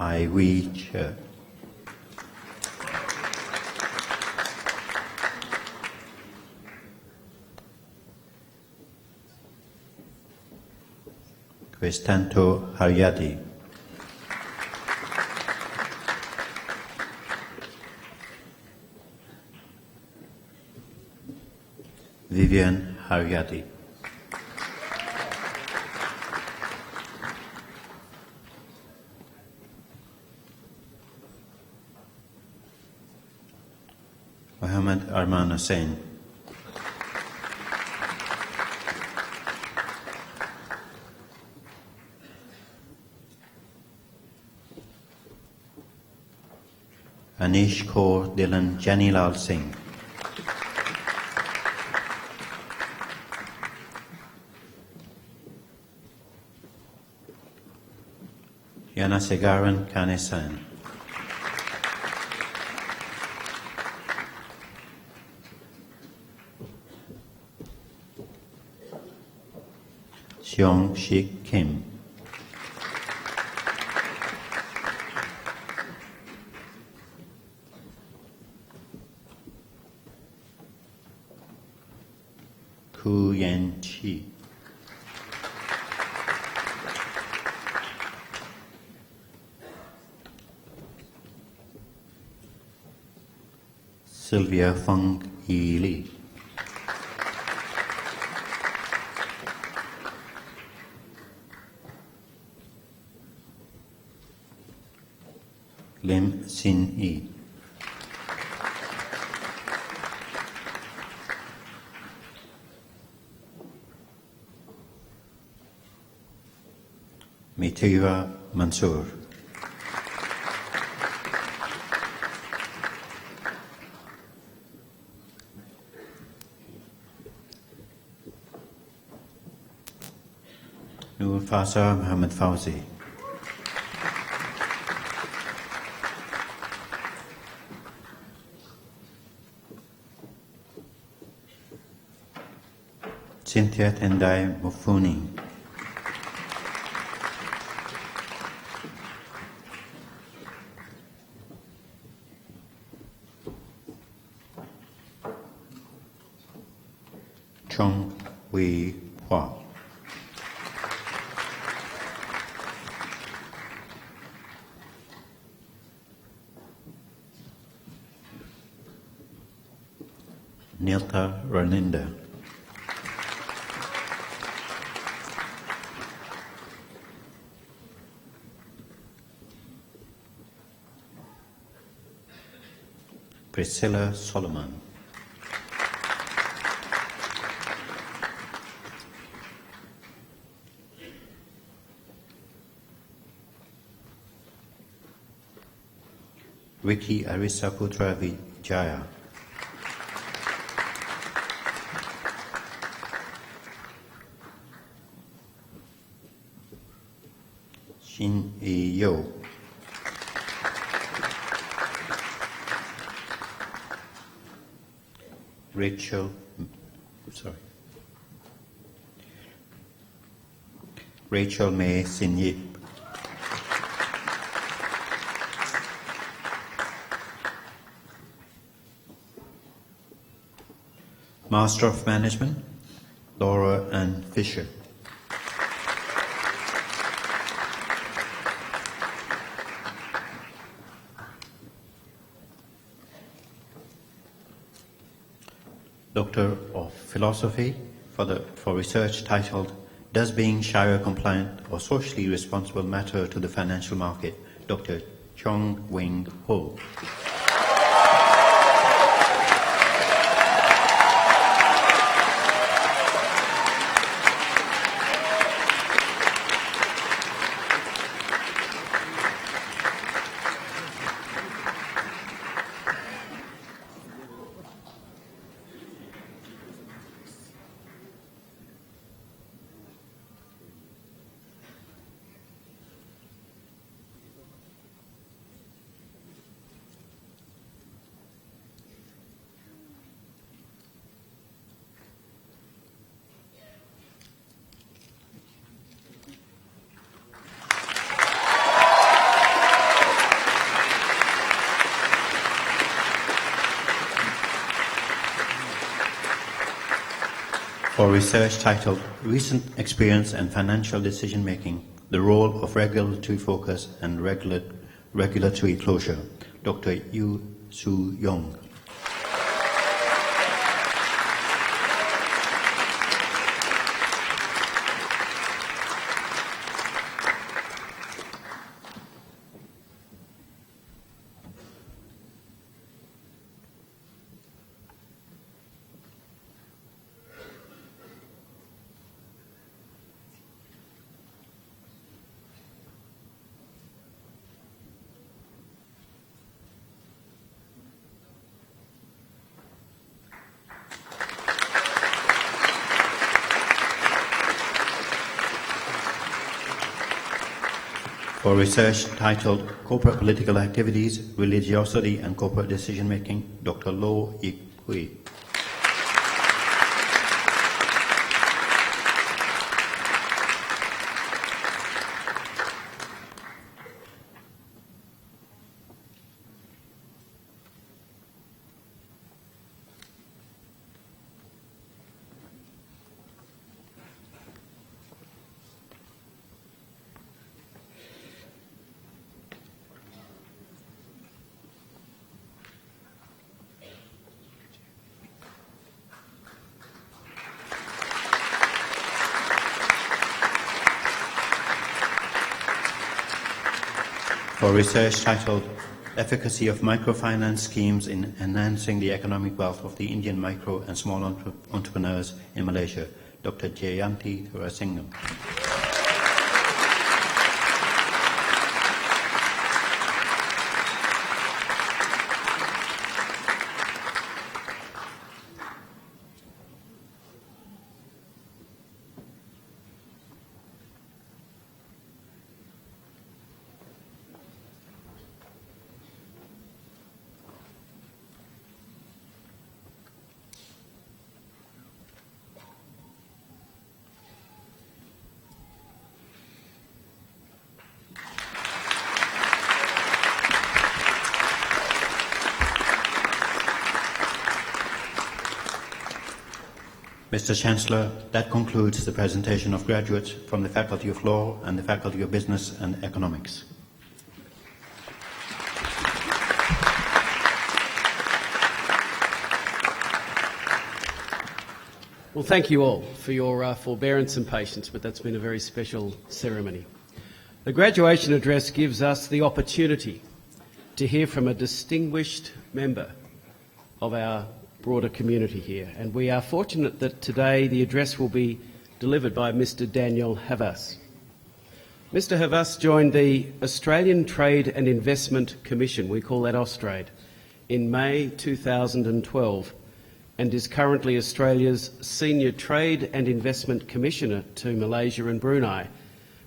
Ivy Chair. Kristanto Haryadi. Vivian Haryadi. Muhammad Arman Hussain. Anish Kaur Dylan Janilal Singh. Yanasegaran Kanesan. Seong Shik Kim. Ku Yan Chi. Sylvia Fung Yi Lee. Lim Sin Yi. Mitira Mansoor. Nur Fasa Muhammad Fauzi. Cynthia Tendai Mufuni. Chong Wei Hua. Nilta Raninda. Priscilla Solomon. Vicky Arisa Putra Vijaya. Shin E Yo. Rachel May Sin Yip. Master of Management, Laura Ann Fisher. Doctor of Philosophy for research titled Does Being Shire Compliant or Socially Responsible Matter to the Financial Market? Dr. Chong Wing Ho. For research titled Recent Experience and Financial Decision Making, the Role of Regulatory Focus and Regulatory Closure, Dr. Yu Su Yong. for research titled Corporate Political Activities, Religiosity and Corporate Decision Making, Dr. Lo Ik Hui. For research titled Efficacy of Microfinance Schemes in Enhancing the Economic Wealth of the Indian Micro and Small Entrepreneurs in Malaysia, Dr. Jayanti Thurasingham. Mr. Chancellor, that concludes the presentation of graduates from the Faculty of Law and the Faculty of Business and Economics. Well, thank you all for your forbearance and patience, but that's been a very special ceremony. The graduation address gives us the opportunity to hear from a distinguished member of our broader community here, and we are fortunate that today the address will be delivered by Mr. Daniel Havas. Mr. Havas joined the Australian Trade and Investment Commission, we call that Austrade, in May 2012 and is currently Australia's Senior Trade and Investment Commissioner to Malaysia and Brunei,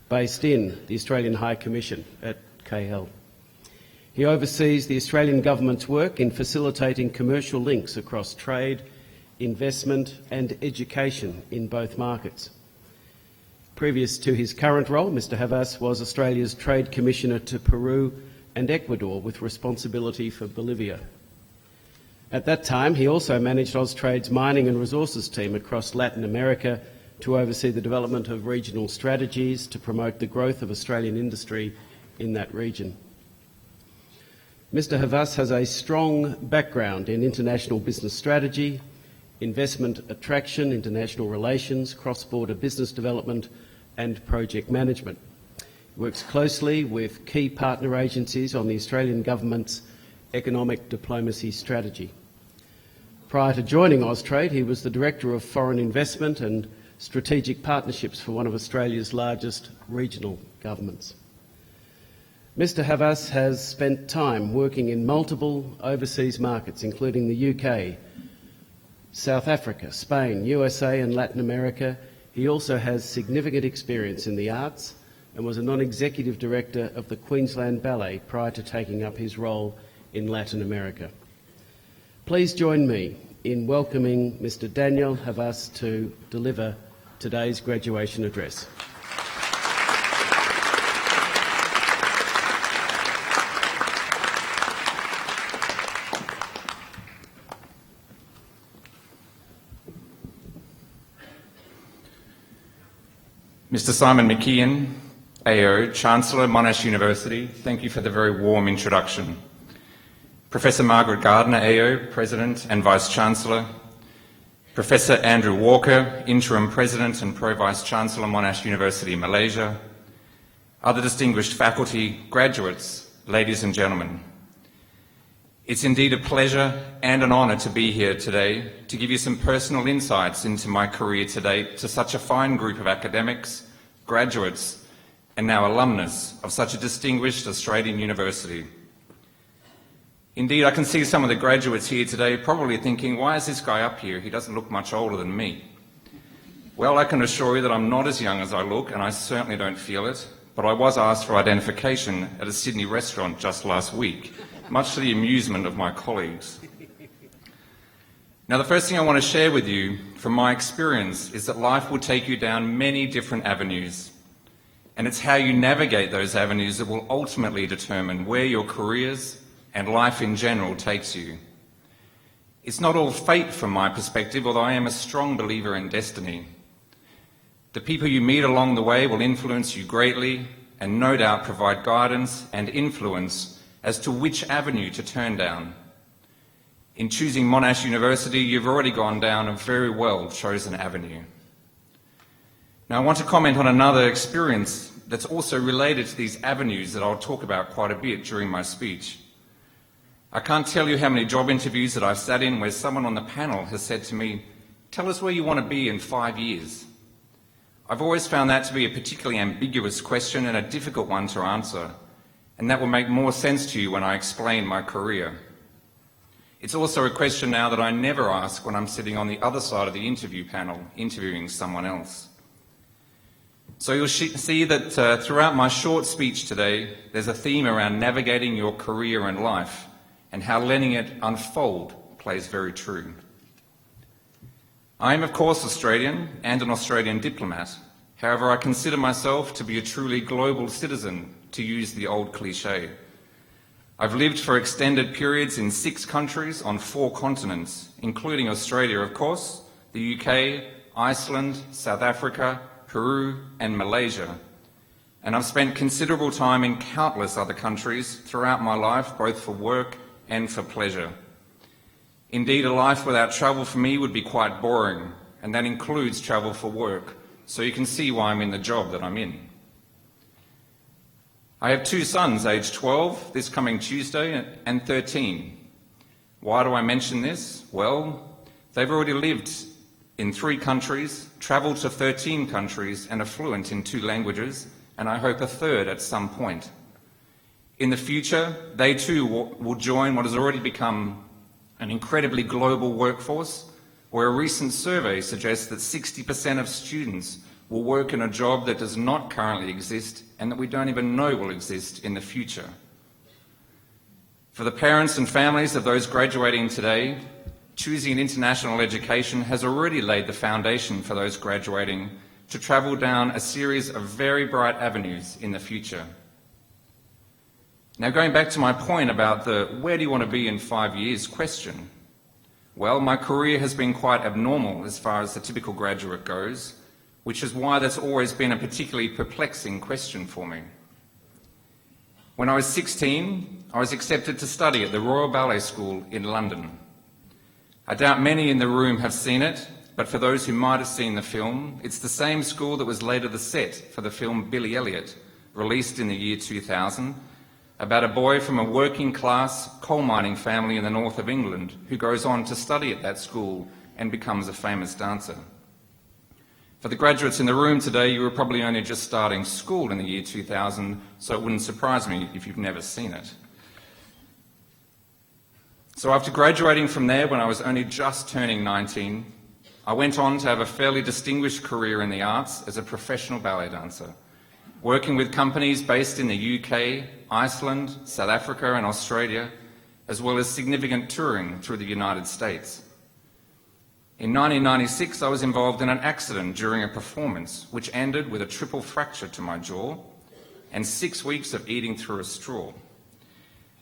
based in the Australian High Commission at KL. He oversees the Australian Government's work in facilitating commercial links across trade, investment and education in both markets. Previous to his current role, Mr. Havas was Australia's Trade Commissioner to Peru and Ecuador with responsibility for Bolivia. At that time, he also managed Austrade's mining and resources team across Latin America to oversee the development of regional strategies to promote the growth of Australian industry in that region. Mr. Havas has a strong background in international business strategy, investment attraction, international relations, cross-border business development and project management. He works closely with key partner agencies on the Australian Government's economic diplomacy strategy. Prior to joining Austrade, he was the Director of Foreign Investment and Strategic Partnerships for one of Australia's largest regional governments. Mr. Havas has spent time working in multiple overseas markets, including the UK, South Africa, Spain, USA and Latin America. He also has significant experience in the arts and was a non-executive director of the Queensland Ballet prior to taking up his role in Latin America. Please join me in welcoming Mr. Daniel Havas to deliver today's graduation address. Mr. Simon McKeon, AO, Chancellor, Monash University, thank you for the very warm introduction. Professor Margaret Gardner, AO, President and Vice-Chancellor. Professor Andrew Walker, Interim President and Pro-Vice-Chancellor, Monash University, Malaysia. Other distinguished faculty, graduates, ladies and gentlemen. It's indeed a pleasure and an honour to be here today to give you some personal insights into my career to date to such a fine group of academics, graduates, and now alumnus of such a distinguished Australian university. Indeed, I can see some of the graduates here today probably thinking, why is this guy up here? He doesn't look much older than me. Well, I can assure you that I'm not as young as I look, and I certainly don't feel it, but I was asked for identification at a Sydney restaurant just last week, much to the amusement of my colleagues. Now, the first thing I want to share with you from my experience is that life will take you down many different avenues, and it's how you navigate those avenues that will ultimately determine where your careers and life in general takes you. It's not all fate from my perspective, although I am a strong believer in destiny. The people you meet along the way will influence you greatly and no doubt provide guidance and influence as to which avenue to turn down. In choosing Monash University, you've already gone down a very well chosen avenue. Now, I want to comment on another experience that's also related to these avenues that I'll talk about quite a bit during my speech. I can't tell you how many job interviews that I've sat in where someone on the panel has said to me, "Tell us where you want to be in 5 years." I've always found that to be a particularly ambiguous question and a difficult one to answer, and that will make more sense to you when I explain my career. It's also a question now that I never ask when I'm sitting on the other side of the interview panel, interviewing someone else. So you'll see that throughout my short speech today, there's a theme around navigating your career and life, and how letting it unfold plays very true. I am, of course, Australian and an Australian diplomat. However, I consider myself to be a truly global citizen, to use the old cliche. I've lived for extended periods in 6 countries on 4 continents, including Australia, of course, the UK, Iceland, South Africa, Peru, and Malaysia. And I've spent considerable time in countless other countries throughout my life, both for work and for pleasure. Indeed, a life without travel for me would be quite boring, and that includes travel for work, so you can see why I'm in the job that I'm in. I have 2 sons, aged 12 this coming Tuesday and 13. Why do I mention this? Well, they've already lived in 3 countries, travelled to 13 countries, and are fluent in 2 languages, and I hope a 3rd at some point. In the future, they too will join what has already become an incredibly global workforce, where a recent survey suggests that 60% of students will work in a job that does not currently exist and that we don't even know will exist in the future. For the parents and families of those graduating today, choosing an international education has already laid the foundation for those graduating to travel down a series of very bright avenues in the future. Now, going back to my point about the "where do you want to be in 5 years" question, well, my career has been quite abnormal as far as the typical graduate goes, which is why that's always been a particularly perplexing question for me. When I was 16, I was accepted to study at the Royal Ballet School in London. I doubt many in the room have seen it, but for those who might have seen the film, it's the same school that was later the set for the film Billy Elliot, released in the year 2000, about a boy from a working-class coal mining family in the north of England who goes on to study at that school and becomes a famous dancer. For the graduates in the room today, you were probably only just starting school in the year 2000, so it wouldn't surprise me if you've never seen it. So after graduating from there when I was only just turning 19, I went on to have a fairly distinguished career in the arts as a professional ballet dancer, working with companies based in the UK, Iceland, South Africa and Australia, as well as significant touring through the United States. In 1996, I was involved in an accident during a performance which ended with a triple fracture to my jaw and 6 weeks of eating through a straw.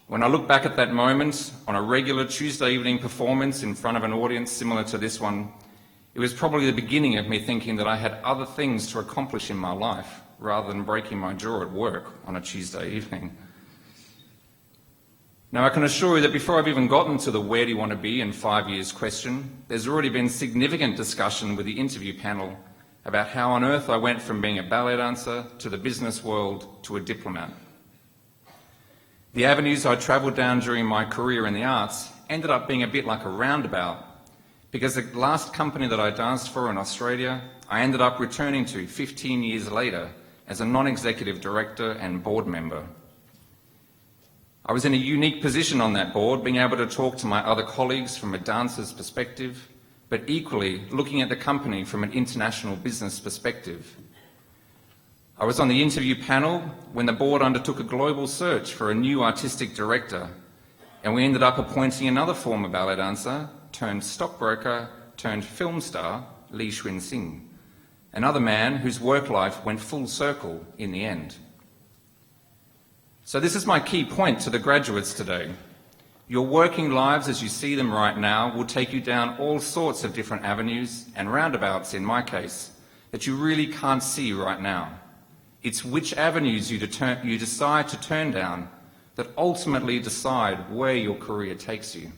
When I look back at that moment on a regular Tuesday evening performance in front of an audience similar to this one, it was probably the beginning of me thinking that I had other things to accomplish in my life rather than breaking my jaw at work on a Tuesday evening. Now, I can assure you that before I've even gotten to the "where do you want to be in 5 years" question, there's already been significant discussion with the interview panel about how on earth I went from being a ballet dancer to the business world to a diplomat. The avenues I travelled down during my career in the arts ended up being a bit like a roundabout, because the last company that I danced for in Australia, I ended up returning to 15 years later as a non-executive director and board member. I was in a unique position on that board, being able to talk to my other colleagues from a dancer's perspective, but equally looking at the company from an international business perspective. I was on the interview panel when the board undertook a global search for a new artistic director, and we ended up appointing another former ballet dancer turned stockbroker turned film star, Lee Xuan Sing, another man whose work life went full circle in the end. So this is my key point to the graduates today. Your working lives as you see them right now will take you down all sorts of different avenues and roundabouts, in my case, that you really can't see right now. It's which avenues you decide to turn down that ultimately decide where your career takes you.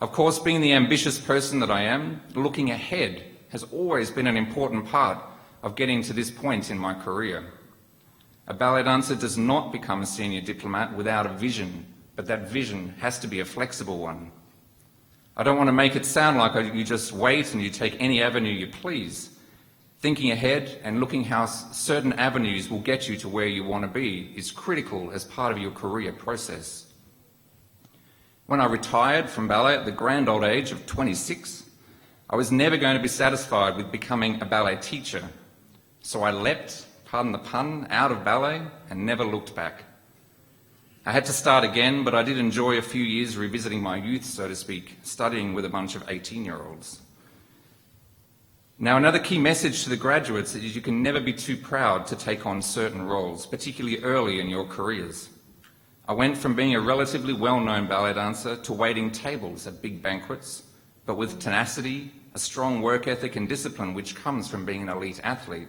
Of course, being the ambitious person that I am, looking ahead has always been an important part of getting to this point in my career. A ballet dancer does not become a senior diplomat without a vision, but that vision has to be a flexible one. I don't want to make it sound like you just wait and you take any avenue you please. Thinking ahead and looking how certain avenues will get you to where you want to be is critical as part of your career process. When I retired from ballet at the grand old age of 26, I was never going to be satisfied with becoming a ballet teacher. So I leapt, pardon the pun, out of ballet and never looked back. I had to start again, but I did enjoy a few years revisiting my youth, so to speak, studying with a bunch of 18-year-olds. Now, another key message to the graduates is you can never be too proud to take on certain roles, particularly early in your careers. I went from being a relatively well-known ballet dancer to waiting tables at big banquets, but with tenacity, a strong work ethic and discipline which comes from being an elite athlete.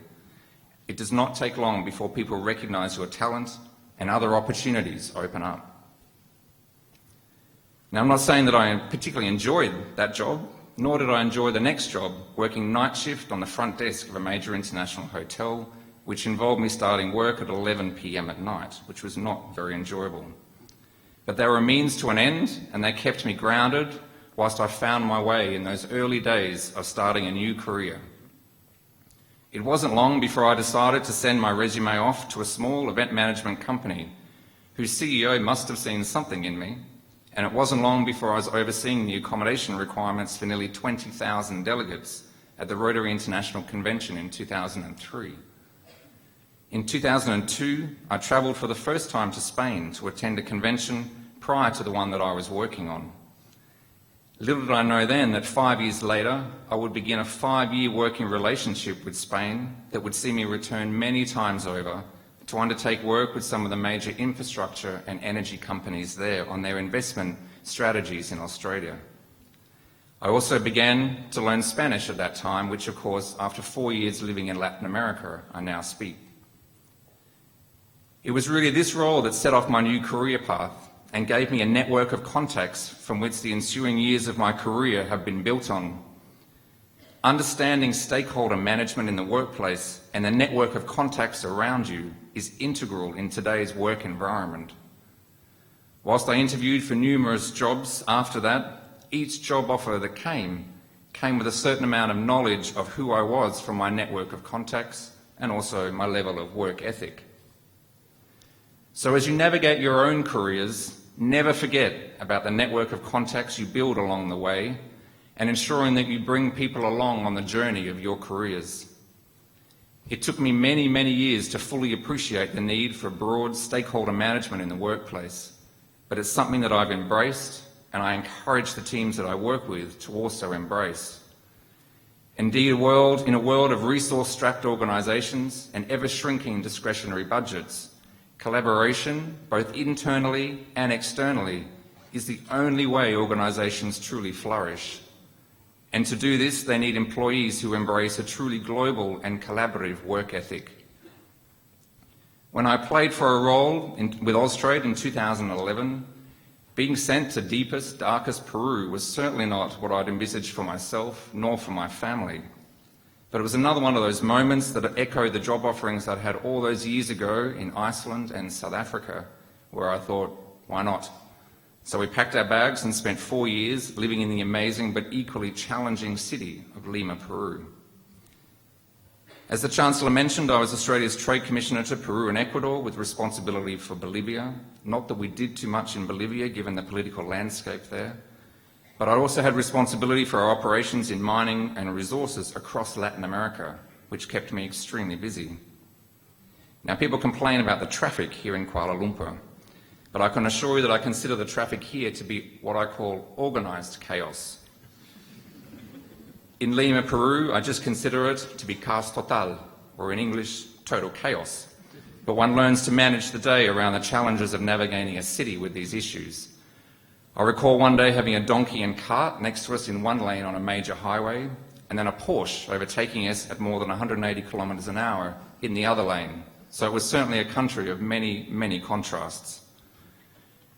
It does not take long before people recognise your talent and other opportunities open up. Now, I'm not saying that I particularly enjoyed that job, nor did I enjoy the next job, working night shift on the front desk of a major international hotel, which involved me starting work at 11 p.m. at night, which was not very enjoyable. But they were a means to an end, and they kept me grounded whilst I found my way in those early days of starting a new career. It wasn't long before I decided to send my resume off to a small event management company whose CEO must have seen something in me, and it wasn't long before I was overseeing the accommodation requirements for nearly 20,000 delegates at the Rotary International Convention in 2003. In 2002, I travelled for the first time to Spain to attend a convention prior to the one that I was working on. Little did I know then that 5 years later, I would begin a 5-year working relationship with Spain that would see me return many times over to undertake work with some of the major infrastructure and energy companies there on their investment strategies in Australia. I also began to learn Spanish at that time, which of course, after 4 years living in Latin America, I now speak. It was really this role that set off my new career path and gave me a network of contacts from which the ensuing years of my career have been built on. Understanding stakeholder management in the workplace and the network of contacts around you is integral in today's work environment. Whilst I interviewed for numerous jobs after that, each job offer that came with a certain amount of knowledge of who I was from my network of contacts and also my level of work ethic. So as you navigate your own careers, never forget about the network of contacts you build along the way and ensuring that you bring people along on the journey of your careers. It took me many, many years to fully appreciate the need for broad stakeholder management in the workplace, but it's something that I've embraced and I encourage the teams that I work with to also embrace. Indeed, in a world of resource-strapped organisations and ever-shrinking discretionary budgets, collaboration, both internally and externally, is the only way organisations truly flourish. And to do this, they need employees who embrace a truly global and collaborative work ethic. When I played for a role with Austrade in 2011, being sent to deepest, darkest Peru was certainly not what I'd envisaged for myself, nor for my family. But it was another one of those moments that echoed the job offerings I'd had all those years ago in Iceland and South Africa, where I thought, why not? So we packed our bags and spent 4 years living in the amazing but equally challenging city of Lima, Peru. As the Chancellor mentioned, I was Australia's Trade Commissioner to Peru and Ecuador with responsibility for Bolivia. Not that we did too much in Bolivia, given the political landscape there, but I also had responsibility for our operations in mining and resources across Latin America, which kept me extremely busy. Now, people complain about the traffic here in Kuala Lumpur, but I can assure you that I consider the traffic here to be what I call organised chaos. In Lima, Peru, I just consider it to be caos total, or in English, total chaos. But one learns to manage the day around the challenges of navigating a city with these issues. I recall one day having a donkey and cart next to us in one lane on a major highway, and then a Porsche overtaking us at more than 180 kilometres an hour in the other lane. So it was certainly a country of many, many contrasts.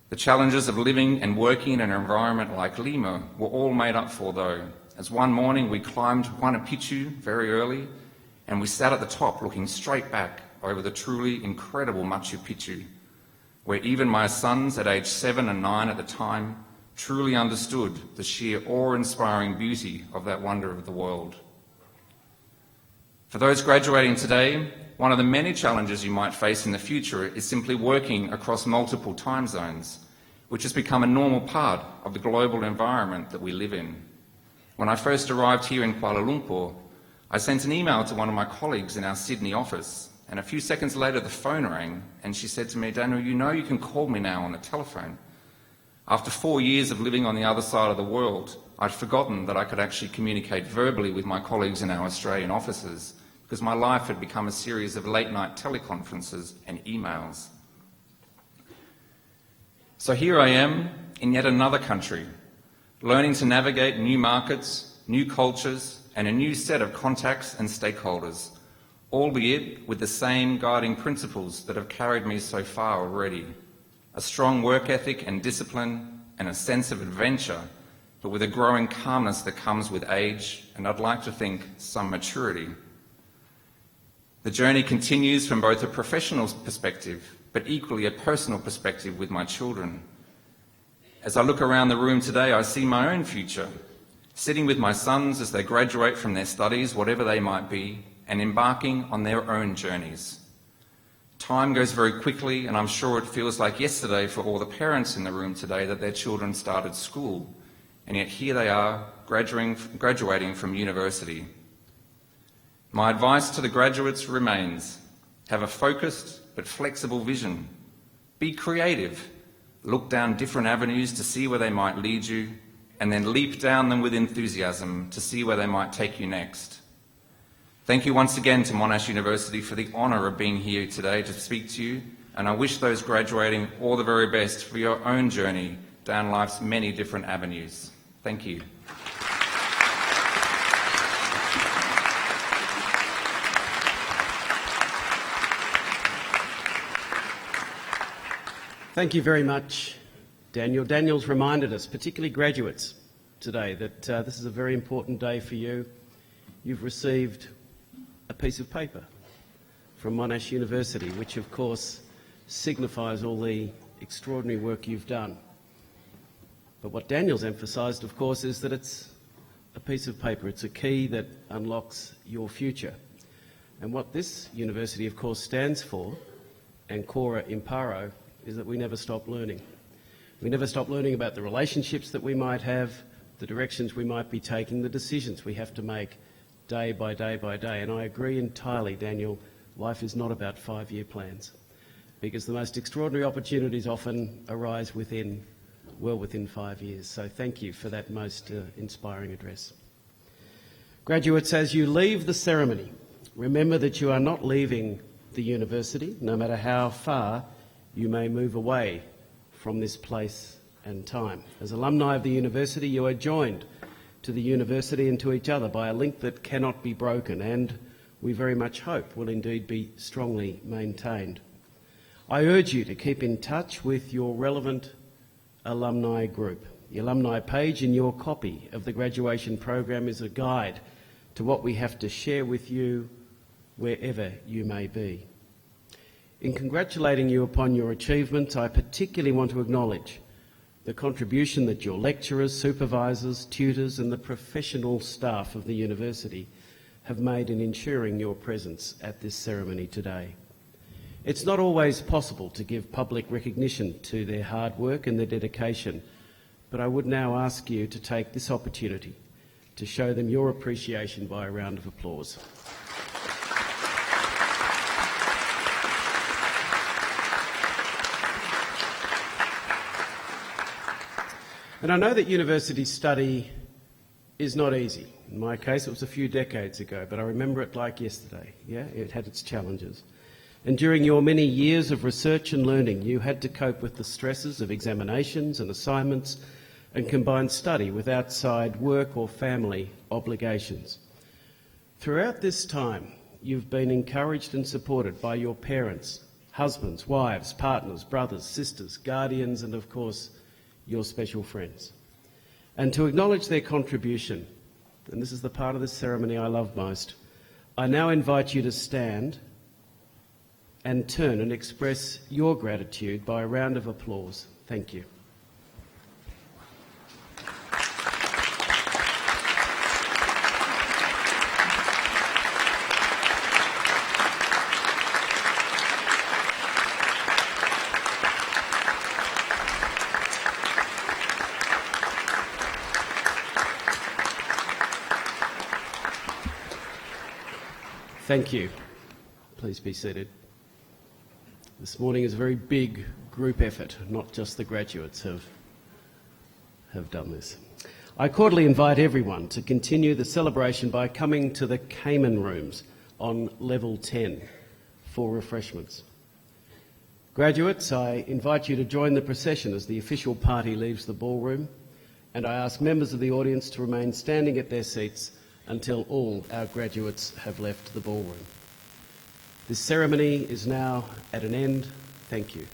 The challenges of living and working in an environment like Lima were all made up for, though, as one morning we climbed Huayna Picchu very early, and we sat at the top looking straight back over the truly incredible Machu Picchu, where even my sons at age 7 and 9 at the time truly understood the sheer awe-inspiring beauty of that wonder of the world. For those graduating today, one of the many challenges you might face in the future is simply working across multiple time zones, which has become a normal part of the global environment that we live in. When I first arrived here in Kuala Lumpur, I sent an email to one of my colleagues in our Sydney office, and a few seconds later the phone rang, and she said to me, "Daniel, you know you can call me now on the telephone." After 4 years of living on the other side of the world, I'd forgotten that I could actually communicate verbally with my colleagues in our Australian offices, because my life had become a series of late-night teleconferences and emails. So here I am in yet another country, learning to navigate new markets, new cultures, and a new set of contacts and stakeholders, albeit with the same guiding principles that have carried me so far already: a strong work ethic and discipline, and a sense of adventure, but with a growing calmness that comes with age, and I'd like to think some maturity. The journey continues from both a professional perspective, but equally a personal perspective with my children. As I look around the room today, I see my own future, sitting with my sons as they graduate from their studies, whatever they might be, and embarking on their own journeys. Time goes very quickly, and I'm sure it feels like yesterday for all the parents in the room today that their children started school, and yet here they are, graduating from university. My advice to the graduates remains: have a focused but flexible vision. Be creative. Look down different avenues to see where they might lead you, and then leap down them with enthusiasm to see where they might take you next. Thank you once again to Monash University for the honour of being here today to speak to you, and I wish those graduating all the very best for your own journey down life's many different avenues. Thank you. Thank you very much, Daniel. Daniel's reminded us, particularly graduates today, that this is a very important day for you. You've received a piece of paper from Monash University, which of course signifies all the extraordinary work you've done. But what Daniel's emphasised, of course, is that it's a piece of paper. It's a key that unlocks your future. And what this university, of course, stands for, and Cora Imparo, is that we never stop learning. We never stop learning about the relationships that we might have, the directions we might be taking, the decisions we have to make day by day by day. And I agree entirely, Daniel, life is not about 5-year plans, because the most extraordinary opportunities often arise within 5 years. So thank you for that most inspiring address. Graduates, as you leave the ceremony, remember that you are not leaving the university, no matter how far you may move away from this place and time. As alumni of the university, you are joined to the university and to each other by a link that cannot be broken, and we very much hope will indeed be strongly maintained. I urge you to keep in touch with your relevant alumni group. The alumni page in your copy of the graduation program is a guide to what we have to share with you wherever you may be. In congratulating you upon your achievements, I particularly want to acknowledge the contribution that your lecturers, supervisors, tutors and the professional staff of the university have made in ensuring your presence at this ceremony today. It's not always possible to give public recognition to their hard work and their dedication, but I would now ask you to take this opportunity to show them your appreciation by a round of applause. And I know that university study is not easy. In my case, it was a few decades ago, but I remember it like yesterday. Yeah, it had its challenges. And during your many years of research and learning, you had to cope with the stresses of examinations and assignments and combine study with outside work or family obligations. Throughout this time, you've been encouraged and supported by your parents, husbands, wives, partners, brothers, sisters, guardians, and of course, your special friends. And to acknowledge their contribution, and this is the part of this ceremony I love most, I now invite you to stand and turn and express your gratitude by a round of applause. Thank you. Thank you. Please be seated. This morning is a very big group effort, not just the graduates have done this. I cordially invite everyone to continue the celebration by coming to the Cayman Rooms on level 10 for refreshments. Graduates, I invite you to join the procession as the official party leaves the ballroom, and I ask members of the audience to remain standing at their seats until all our graduates have left the ballroom. This ceremony is now at an end. Thank you.